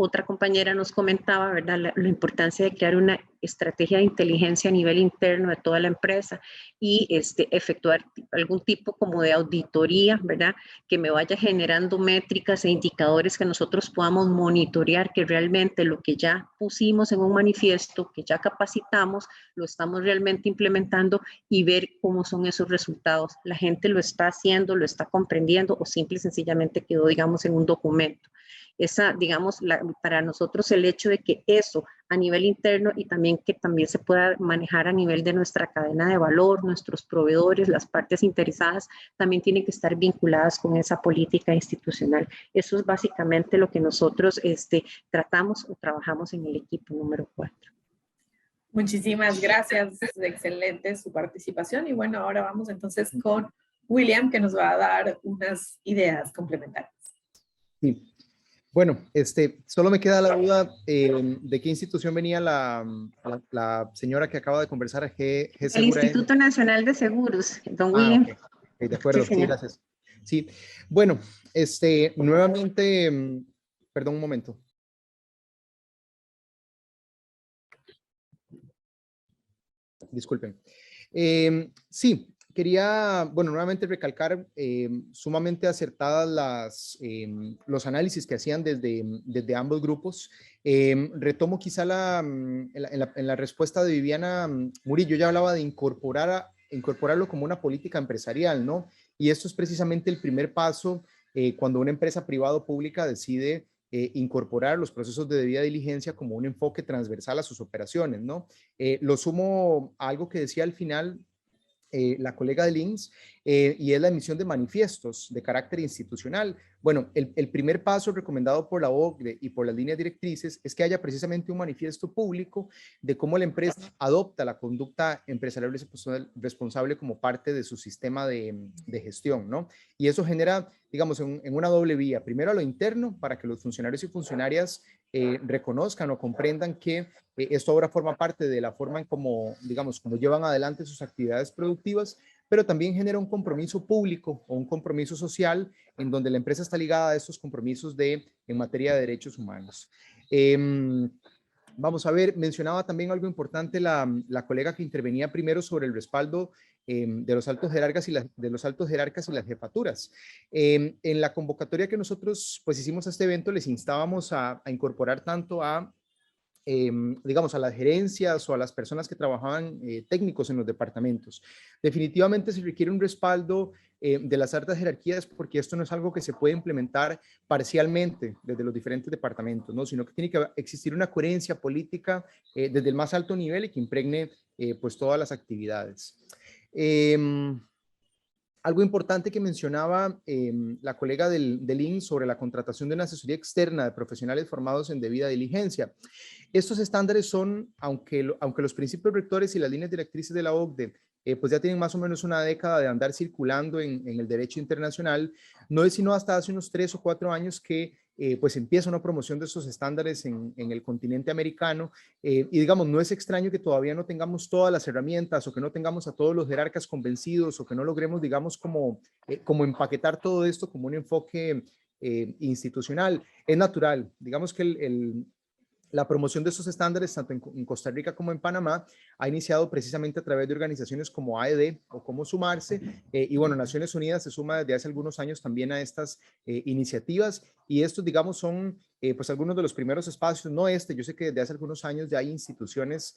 otra compañera nos comentaba, ¿verdad?, la importancia de crear una estrategia de inteligencia a nivel interno de toda la empresa y efectuar algún tipo como de auditoría, ¿verdad?, que me vaya generando métricas e indicadores que nosotros podamos monitorear que realmente lo que ya pusimos en un manifiesto, que ya capacitamos, lo estamos realmente implementando y ver cómo son esos resultados. La gente lo está haciendo, lo está comprendiendo o simple y sencillamente quedó, digamos, en un documento. Esa, digamos, para nosotros el hecho de que eso a nivel interno y también que también se pueda manejar a nivel de nuestra cadena de valor, nuestros proveedores, las partes interesadas, también tienen que estar vinculadas con esa política institucional. Eso es básicamente lo que nosotros tratamos o trabajamos en el equipo número 4. Muchísimas gracias, excelente su participación. Y bueno, ahora vamos entonces con William, que nos va a dar unas ideas complementarias. Sí. Bueno, solo me queda la duda de qué institución venía la señora que acaba de conversar. El Instituto Nacional de Seguros, don William. Okay. Okay, de acuerdo, sí, sí, gracias. Sí, bueno, nuevamente, perdón un momento. Disculpen. Sí. Quería, bueno, nuevamente recalcar sumamente acertadas los análisis que hacían desde ambos grupos. Retomo quizá en la respuesta de Viviana Murillo, ya hablaba de incorporarlo como una política empresarial, ¿no? Y esto es precisamente el primer paso cuando una empresa privada o pública decide incorporar los procesos de debida diligencia como un enfoque transversal a sus operaciones, ¿no? Lo sumo a algo que decía al final la colega de Links, y es la emisión de manifiestos de carácter institucional. Bueno, el primer paso recomendado por la OCDE y por las líneas directrices es que haya precisamente un manifiesto público de cómo la empresa adopta la conducta empresarial responsable como parte de su sistema de gestión, ¿no? Y eso genera, digamos, en una doble vía. Primero a lo interno, para que los funcionarios y funcionarias reconozcan o comprendan que esto ahora forma parte de la forma en cómo, digamos, cómo llevan adelante sus actividades productivas, pero también genera un compromiso público o un compromiso social en donde la empresa está ligada a estos compromisos en materia de derechos humanos. Vamos a ver, mencionaba también algo importante la colega que intervenía primero sobre el respaldo de los altos jerarcas y las jefaturas. En la convocatoria que nosotros pues hicimos a este evento les instábamos a incorporar tanto a digamos, a las gerencias o a las personas que trabajaban técnicos en los departamentos. Definitivamente se requiere un respaldo de las altas jerarquías porque esto no es algo que se puede implementar parcialmente desde los diferentes departamentos, ¿no? Sino que tiene que existir una coherencia política desde el más alto nivel y que impregne pues todas las actividades. Algo importante que mencionaba la colega del INS sobre la contratación de una asesoría externa de profesionales formados en debida diligencia. Estos estándares son, aunque los principios rectores y las líneas directrices de la OCDE pues ya tienen más o menos una década de andar circulando en el derecho internacional, no es sino hasta hace unos 3 o 4 años que pues empieza una promoción de estos estándares en el continente americano y digamos, no es extraño que todavía no tengamos todas las herramientas o que no tengamos a todos los jerarcas convencidos o que no logremos, digamos, como empaquetar todo esto como un enfoque institucional. Es natural, digamos que La promoción de estos estándares, tanto en Costa Rica como en Panamá, ha iniciado precisamente a través de organizaciones como AED o como Sumarse. Y bueno, Naciones Unidas se suma desde hace algunos años también a estas iniciativas. Y estos, digamos, son pues algunos de los primeros espacios, no yo sé que desde hace algunos años ya hay instituciones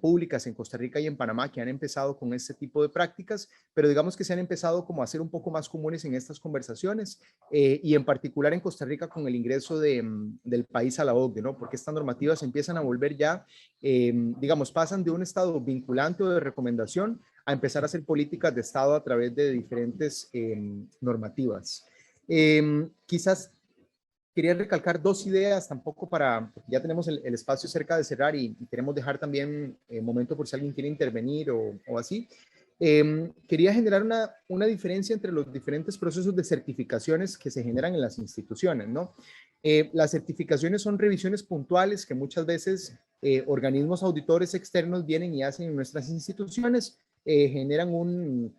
públicas en Costa Rica y en Panamá que han empezado con este tipo de prácticas, pero digamos que se han empezado como a ser un poco más comunes en estas conversaciones y en particular en Costa Rica con el ingreso del país a la OCDE, ¿no? Porque estas normativas se empiezan a volver ya, digamos, pasan de un estado vinculante o de recomendación a empezar a hacer políticas de estado a través de diferentes normativas. Quizás quería recalcar dos ideas, tampoco ya tenemos el espacio cerca de cerrar y queremos dejar también momento por si alguien quiere intervenir o así. Quería generar una diferencia entre los diferentes procesos de certificaciones que se generan en las instituciones, ¿no? Las certificaciones son revisiones puntuales que muchas veces organismos auditores externos vienen y hacen en nuestras instituciones, generan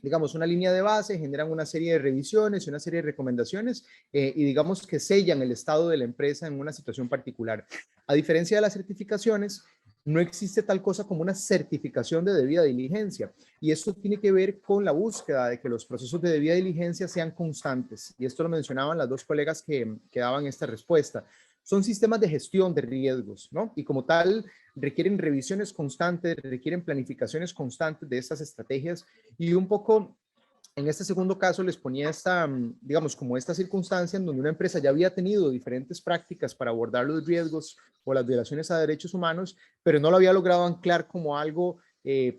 digamos, una línea de base, generan una serie de revisiones y una serie de recomendaciones y digamos que sellan el estado de la empresa en una situación particular. A diferencia de las certificaciones, no existe tal cosa como una certificación de debida diligencia y esto tiene que ver con la búsqueda de que los procesos de debida diligencia sean constantes y esto lo mencionaban las dos colegas que daban esta respuesta. Son sistemas de gestión de riesgos, ¿no? Y como tal requieren revisiones constantes, requieren planificaciones constantes de estas estrategias y un poco en este segundo caso les ponía digamos, como esta circunstancia en donde una empresa ya había tenido diferentes prácticas para abordar los riesgos o las violaciones a derechos humanos, pero no lo había logrado anclar como algo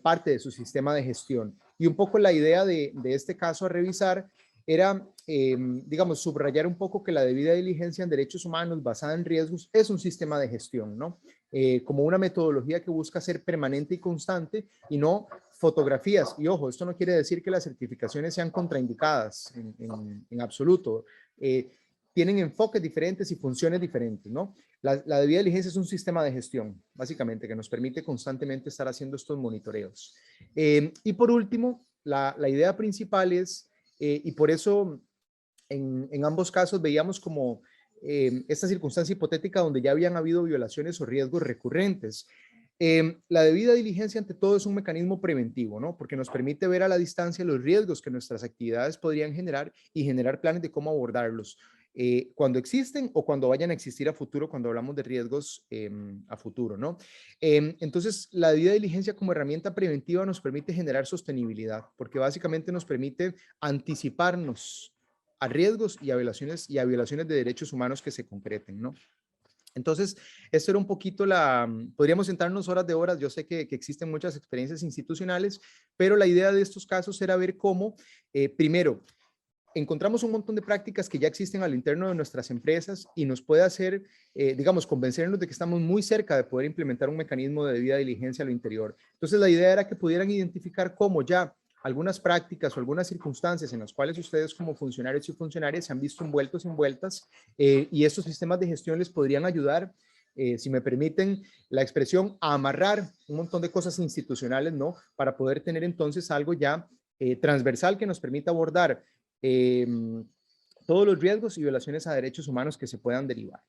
parte de su sistema de gestión. Y un poco la idea de este caso a revisar era, digamos, subrayar un poco que la debida diligencia en derechos humanos basada en riesgos es un sistema de gestión, ¿no? Como una metodología que busca ser permanente y constante y no fotografías. Y ojo, esto no quiere decir que las certificaciones sean contraindicadas en absoluto. Tienen enfoques diferentes y funciones diferentes, ¿no? La debida diligencia es un sistema de gestión, básicamente, que nos permite constantemente estar haciendo estos monitoreos. Y por último, la idea principal es, y por eso en ambos casos veíamos como esta circunstancia hipotética donde ya habían habido violaciones o riesgos recurrentes. La debida diligencia ante todo es un mecanismo preventivo, ¿no? Porque nos permite ver a la distancia los riesgos que nuestras actividades podrían generar y generar planes de cómo abordarlos cuando existen o cuando vayan a existir a futuro, cuando hablamos de riesgos a futuro, ¿no? Entonces, la debida diligencia como herramienta preventiva nos permite generar sostenibilidad, porque básicamente nos permite anticiparnos a riesgos y a violaciones de derechos humanos que se concreten, ¿no? Entonces, esto era un poquito podríamos sentarnos horas de horas, yo sé que existen muchas experiencias institucionales, pero la idea de estos casos era ver cómo, primero, encontramos un montón de prácticas que ya existen al interno de nuestras empresas y nos puede hacer, digamos, convencernos de que estamos muy cerca de poder implementar un mecanismo de debida diligencia a lo interior. Entonces, la idea era que pudieran identificar cómo ya algunas prácticas o algunas circunstancias en las cuales ustedes como funcionarios y funcionarias se han visto envueltas y estos sistemas de gestión les podrían ayudar, si me permiten la expresión, a amarrar un montón de cosas institucionales, ¿no? Para poder tener entonces algo ya transversal que nos permita abordar todos los riesgos y violaciones a derechos humanos que se puedan derivar.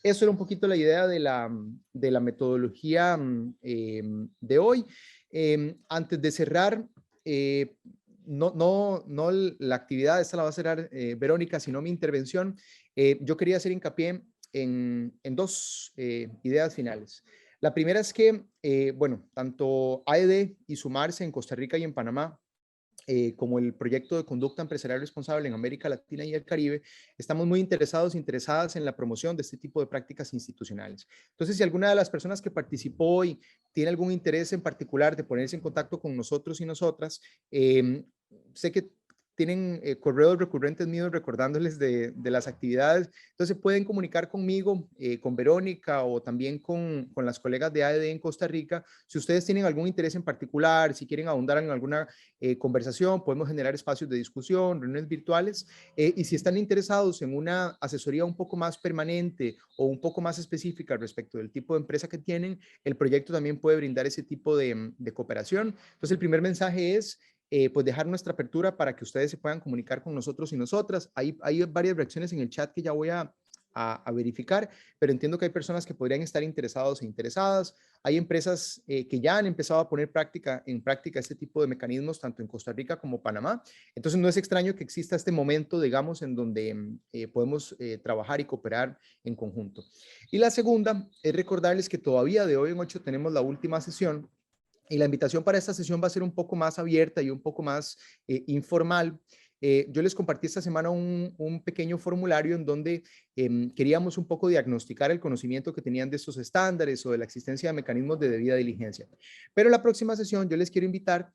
Eso era un poquito la idea de la metodología de hoy. Antes de cerrar, no la actividad, esta la va a cerrar Verónica, sino mi intervención. Yo quería hacer hincapié en dos ideas finales. La primera es que, bueno, tanto AED y Sumarse en Costa Rica y en Panamá, como el proyecto de conducta empresarial responsable en América Latina y el Caribe, estamos muy interesadas en la promoción de este tipo de prácticas institucionales. Entonces, si alguna de las personas que participó y tiene algún interés en particular de ponerse en contacto con nosotros y nosotras, sé que tienen correos recurrentes míos recordándoles de las actividades, entonces pueden comunicar conmigo, con Verónica o también con las colegas de AED en Costa Rica. Si ustedes tienen algún interés en particular, si quieren ahondar en alguna conversación, podemos generar espacios de discusión, reuniones virtuales, y si están interesados en una asesoría un poco más permanente o un poco más específica respecto del tipo de empresa que tienen, el proyecto también puede brindar ese tipo de cooperación. Entonces, el primer mensaje es pues dejar nuestra apertura para que ustedes se puedan comunicar con nosotros y nosotras. Hay varias reacciones en el chat que ya voy a a verificar, pero entiendo que hay personas que podrían estar interesados e interesadas. Hay empresas que ya han empezado a poner en práctica este tipo de mecanismos, tanto en Costa Rica como Panamá. Entonces, no es extraño que exista este momento, digamos, en donde podemos trabajar y cooperar en conjunto. Y la segunda es recordarles que todavía de hoy en 8 tenemos la última sesión, y la invitación para esta sesión va a ser un poco más abierta y un poco más informal. Yo les compartí esta semana un pequeño formulario en donde queríamos un poco diagnosticar el conocimiento que tenían de estos estándares o de la existencia de mecanismos de debida diligencia. Pero la próxima sesión yo les quiero invitar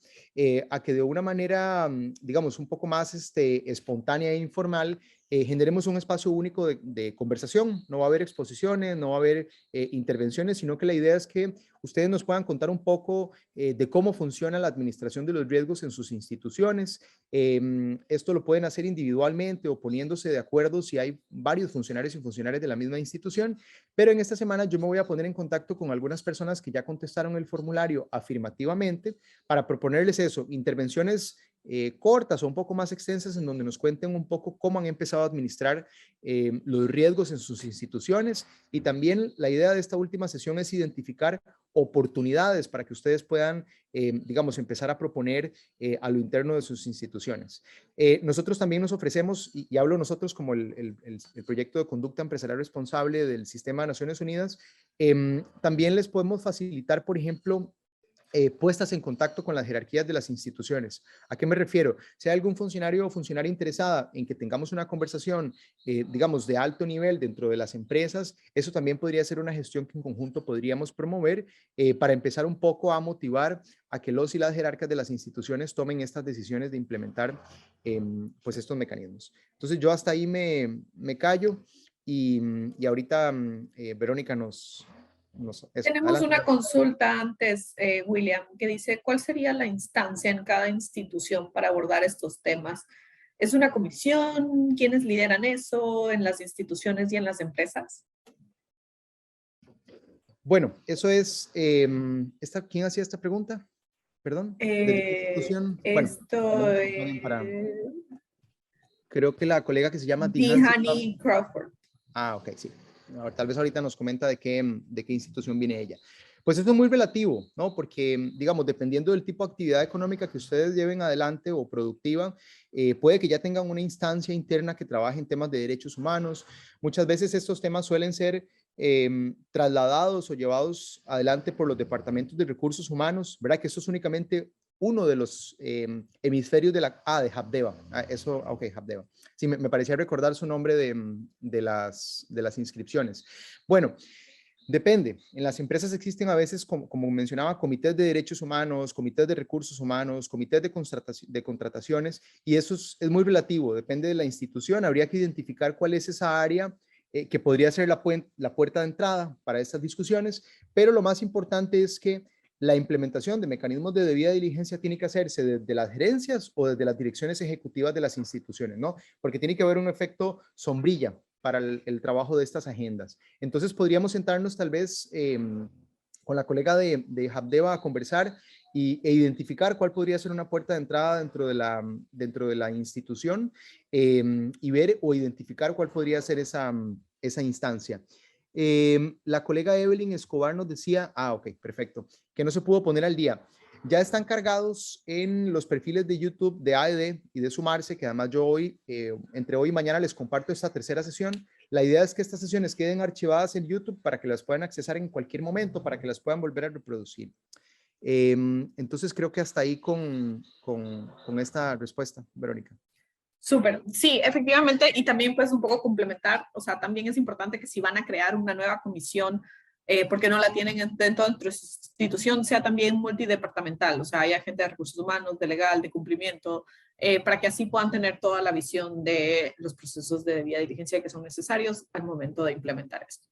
a que de una manera, digamos, un poco más espontánea e informal, generemos un espacio único de conversación. No va a haber exposiciones, no va a haber intervenciones, sino que la idea es que ustedes nos puedan contar un poco de cómo funciona la administración de los riesgos en sus instituciones. Esto lo pueden hacer individualmente o poniéndose de acuerdo si hay varios funcionarios y funcionarias de la misma institución, pero en esta semana yo me voy a poner en contacto con algunas personas que ya contestaron el formulario afirmativamente para proponerles eso, intervenciones cortas o un poco más extensas en donde nos cuenten un poco cómo han empezado a administrar los riesgos en sus instituciones, y también la idea de esta última sesión es identificar oportunidades para que ustedes puedan, digamos, empezar a proponer a lo interno de sus instituciones. Nosotros también nos ofrecemos, y hablo nosotros como el proyecto de conducta empresarial responsable del Sistema de Naciones Unidas, también les podemos facilitar, por ejemplo, puestas en contacto con las jerarquías de las instituciones. ¿A qué me refiero? Si hay algún funcionario o funcionaria interesada en que tengamos una conversación, digamos, de alto nivel dentro de las empresas, eso también podría ser una gestión que en conjunto podríamos promover para empezar un poco a motivar a que los y las jerarcas de las instituciones tomen estas decisiones de implementar pues estos mecanismos. Entonces yo hasta ahí me callo y ahorita Verónica Tenemos una consulta antes, William, que dice, ¿cuál sería la instancia en cada institución para abordar estos temas? ¿Es una comisión? ¿Quiénes lideran eso en las instituciones y en las empresas? Bueno, eso es, ¿quién hacía esta pregunta? Perdón. ¿De qué institución? Creo que la colega que se llama Dihani Crawford. Ah, ok, sí. Tal vez ahorita nos comenta de qué institución viene ella. Pues eso es muy relativo, ¿no? Porque, digamos, dependiendo del tipo de actividad económica que ustedes lleven adelante o productiva, puede que ya tengan una instancia interna que trabaje en temas de derechos humanos. Muchas veces estos temas suelen ser trasladados o llevados adelante por los departamentos de recursos humanos, ¿verdad? Que eso es únicamente uno de los hemisferios de Habdeba. Habdeba. Sí, me parecía recordar su nombre de las inscripciones. Bueno, depende. En las empresas existen a veces, como mencionaba, comités de derechos humanos, comités de recursos humanos, comités de contrataciones, y eso es muy relativo, depende de la institución. Habría que identificar cuál es esa área que podría ser la puerta de entrada para estas discusiones, pero lo más importante es que la implementación de mecanismos de debida diligencia tiene que hacerse desde las gerencias o desde las direcciones ejecutivas de las instituciones, ¿no? Porque tiene que haber un efecto sombrilla para el trabajo de estas agendas. Entonces podríamos sentarnos tal vez con la colega de Habdeba a conversar e identificar cuál podría ser una puerta de entrada dentro de la institución y ver o identificar cuál podría ser esa instancia. La colega Evelyn Escobar nos decía, ok, perfecto, que no se pudo poner al día. Ya están cargados en los perfiles de YouTube de AED y de Sumarse, que además yo hoy, entre hoy y mañana les comparto esta tercera sesión. La idea es que estas sesiones queden archivadas en YouTube para que las puedan accesar en cualquier momento, para que las puedan volver a reproducir. Entonces creo que hasta ahí con esta respuesta, Verónica. Súper, sí, efectivamente, y también pues un poco complementar, o sea, también es importante que si van a crear una nueva comisión, porque no la tienen dentro de su institución, sea también multidepartamental, o sea, hay gente de recursos humanos, de legal, de cumplimiento, para que así puedan tener toda la visión de los procesos de debida diligencia que son necesarios al momento de implementar esto.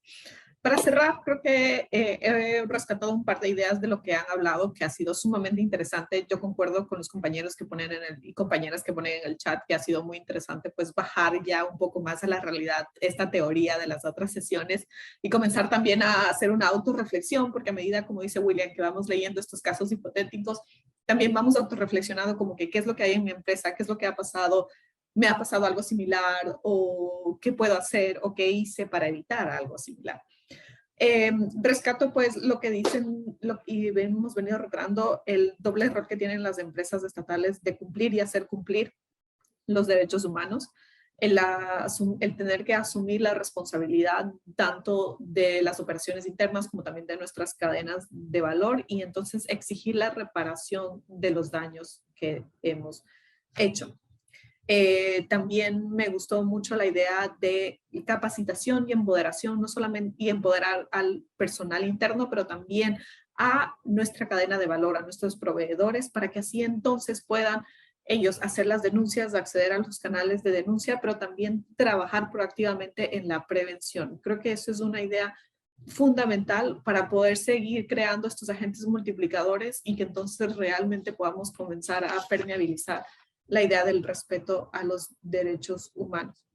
Para cerrar, creo que he rescatado un par de ideas de lo que han hablado, que ha sido sumamente interesante. Yo concuerdo con los compañeros que ponen y compañeras que ponen en el chat, que ha sido muy interesante pues bajar ya un poco más a la realidad esta teoría de las otras sesiones y comenzar también a hacer una autorreflexión, porque a medida, como dice William, que vamos leyendo estos casos hipotéticos, también vamos autorreflexionando como que qué es lo que hay en mi empresa, qué es lo que ha pasado, me ha pasado algo similar, o qué puedo hacer, o qué hice para evitar algo similar. Rescato pues lo que dicen, y hemos venido reiterando, el doble error que tienen las empresas estatales de cumplir y hacer cumplir los derechos humanos, el tener que asumir la responsabilidad tanto de las operaciones internas como también de nuestras cadenas de valor, y entonces exigir la reparación de los daños que hemos hecho. También me gustó mucho la idea de capacitación y empoderación, no solamente y empoderar al personal interno, pero también a nuestra cadena de valor, a nuestros proveedores, para que así entonces puedan ellos hacer las denuncias, acceder a los canales de denuncia, pero también trabajar proactivamente en la prevención. Creo que eso es una idea fundamental para poder seguir creando estos agentes multiplicadores y que entonces realmente podamos comenzar a permeabilizar la idea del respeto a los derechos humanos.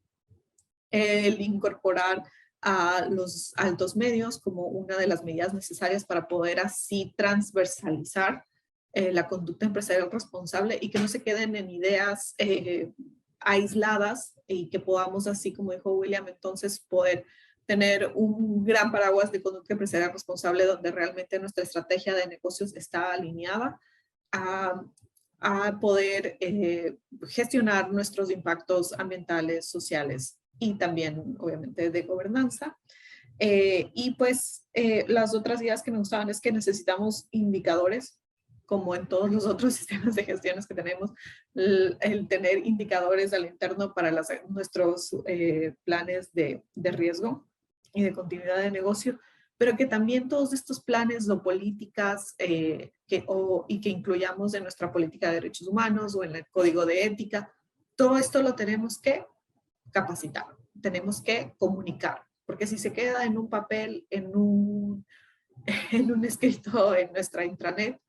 El incorporar a los altos medios como una de las medidas necesarias para poder así transversalizar la conducta empresarial responsable y que no se queden en ideas aisladas, y que podamos, así como dijo William, entonces poder tener un gran paraguas de conducta empresarial responsable donde realmente nuestra estrategia de negocios está alineada a poder gestionar nuestros impactos ambientales, sociales y también obviamente de gobernanza. Y pues las otras ideas que me gustaban es que necesitamos indicadores, como en todos los otros sistemas de gestiones que tenemos, el tener indicadores al interno para nuestros planes de riesgo y de continuidad de negocio, pero que también todos estos planes o políticas y que incluyamos en nuestra política de derechos humanos o en el código de ética, todo esto lo tenemos que capacitar, tenemos que comunicar, porque si se queda en un papel, en un escrito en nuestra intranet,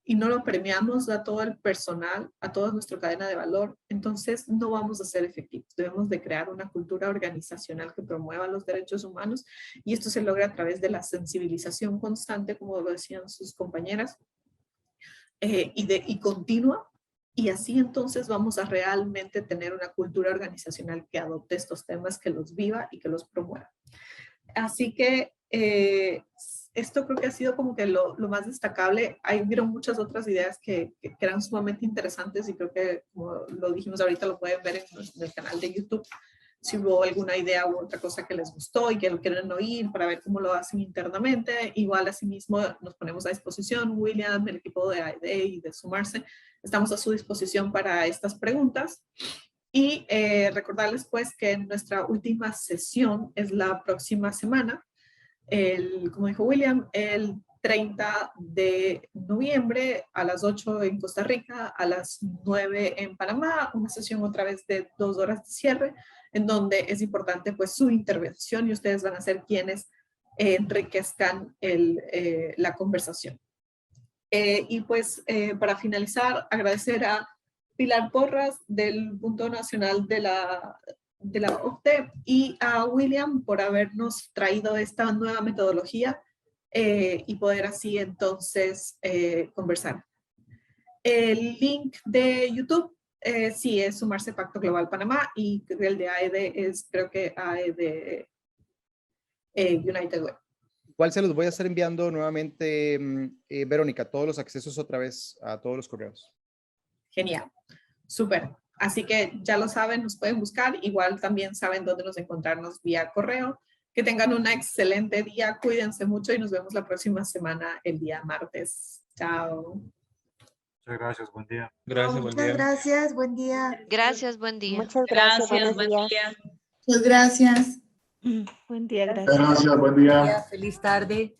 y no lo premiamos a todo el personal, a toda nuestra cadena de valor, entonces no vamos a ser efectivos. Debemos de crear una cultura organizacional que promueva los derechos humanos, y esto se logra a través de la sensibilización constante, como lo decían sus compañeras, y continua, y así entonces vamos a realmente tener una cultura organizacional que adopte estos temas, que los viva y que los promueva. Así que esto creo que ha sido como que lo más destacable. Hubieron muchas otras ideas que eran sumamente interesantes, y creo que, como lo dijimos ahorita, lo pueden ver en el canal de YouTube. Si hubo alguna idea u otra cosa que les gustó y que lo quieren oír para ver cómo lo hacen internamente, igual asimismo nos ponemos a disposición. William, el equipo de AED y de Sumarse, estamos a su disposición para estas preguntas. Y recordarles pues que nuestra última sesión es la próxima semana, como dijo William, el 30 de noviembre a las 8 en Costa Rica, a las 9 en Panamá, una sesión otra vez de 2 horas de cierre, en donde es importante pues su intervención, y ustedes van a ser quienes enriquezcan la conversación. Y pues para finalizar, agradecer a Pilar Porras del Punto Nacional de la OCDE y a William por habernos traído esta nueva metodología y poder así entonces conversar. El link de YouTube sí es Sumarse Pacto Global Panamá, y el de AED es, creo que AED United Way. Igual se los voy a estar enviando nuevamente, Verónica, todos los accesos otra vez a todos los correos. Genial, súper. Así que ya lo saben, nos pueden buscar. Igual también saben dónde nos encontrarnos vía correo. Que tengan un excelente día, cuídense mucho y nos vemos la próxima semana, el día martes. Chao. Muchas gracias, buen día. Gracias, buen día. Muchas gracias, buen día. Gracias, buen día. Muchas gracias, buen día. Muchas gracias. Buen día, gracias. Gracias, buen día. Feliz tarde.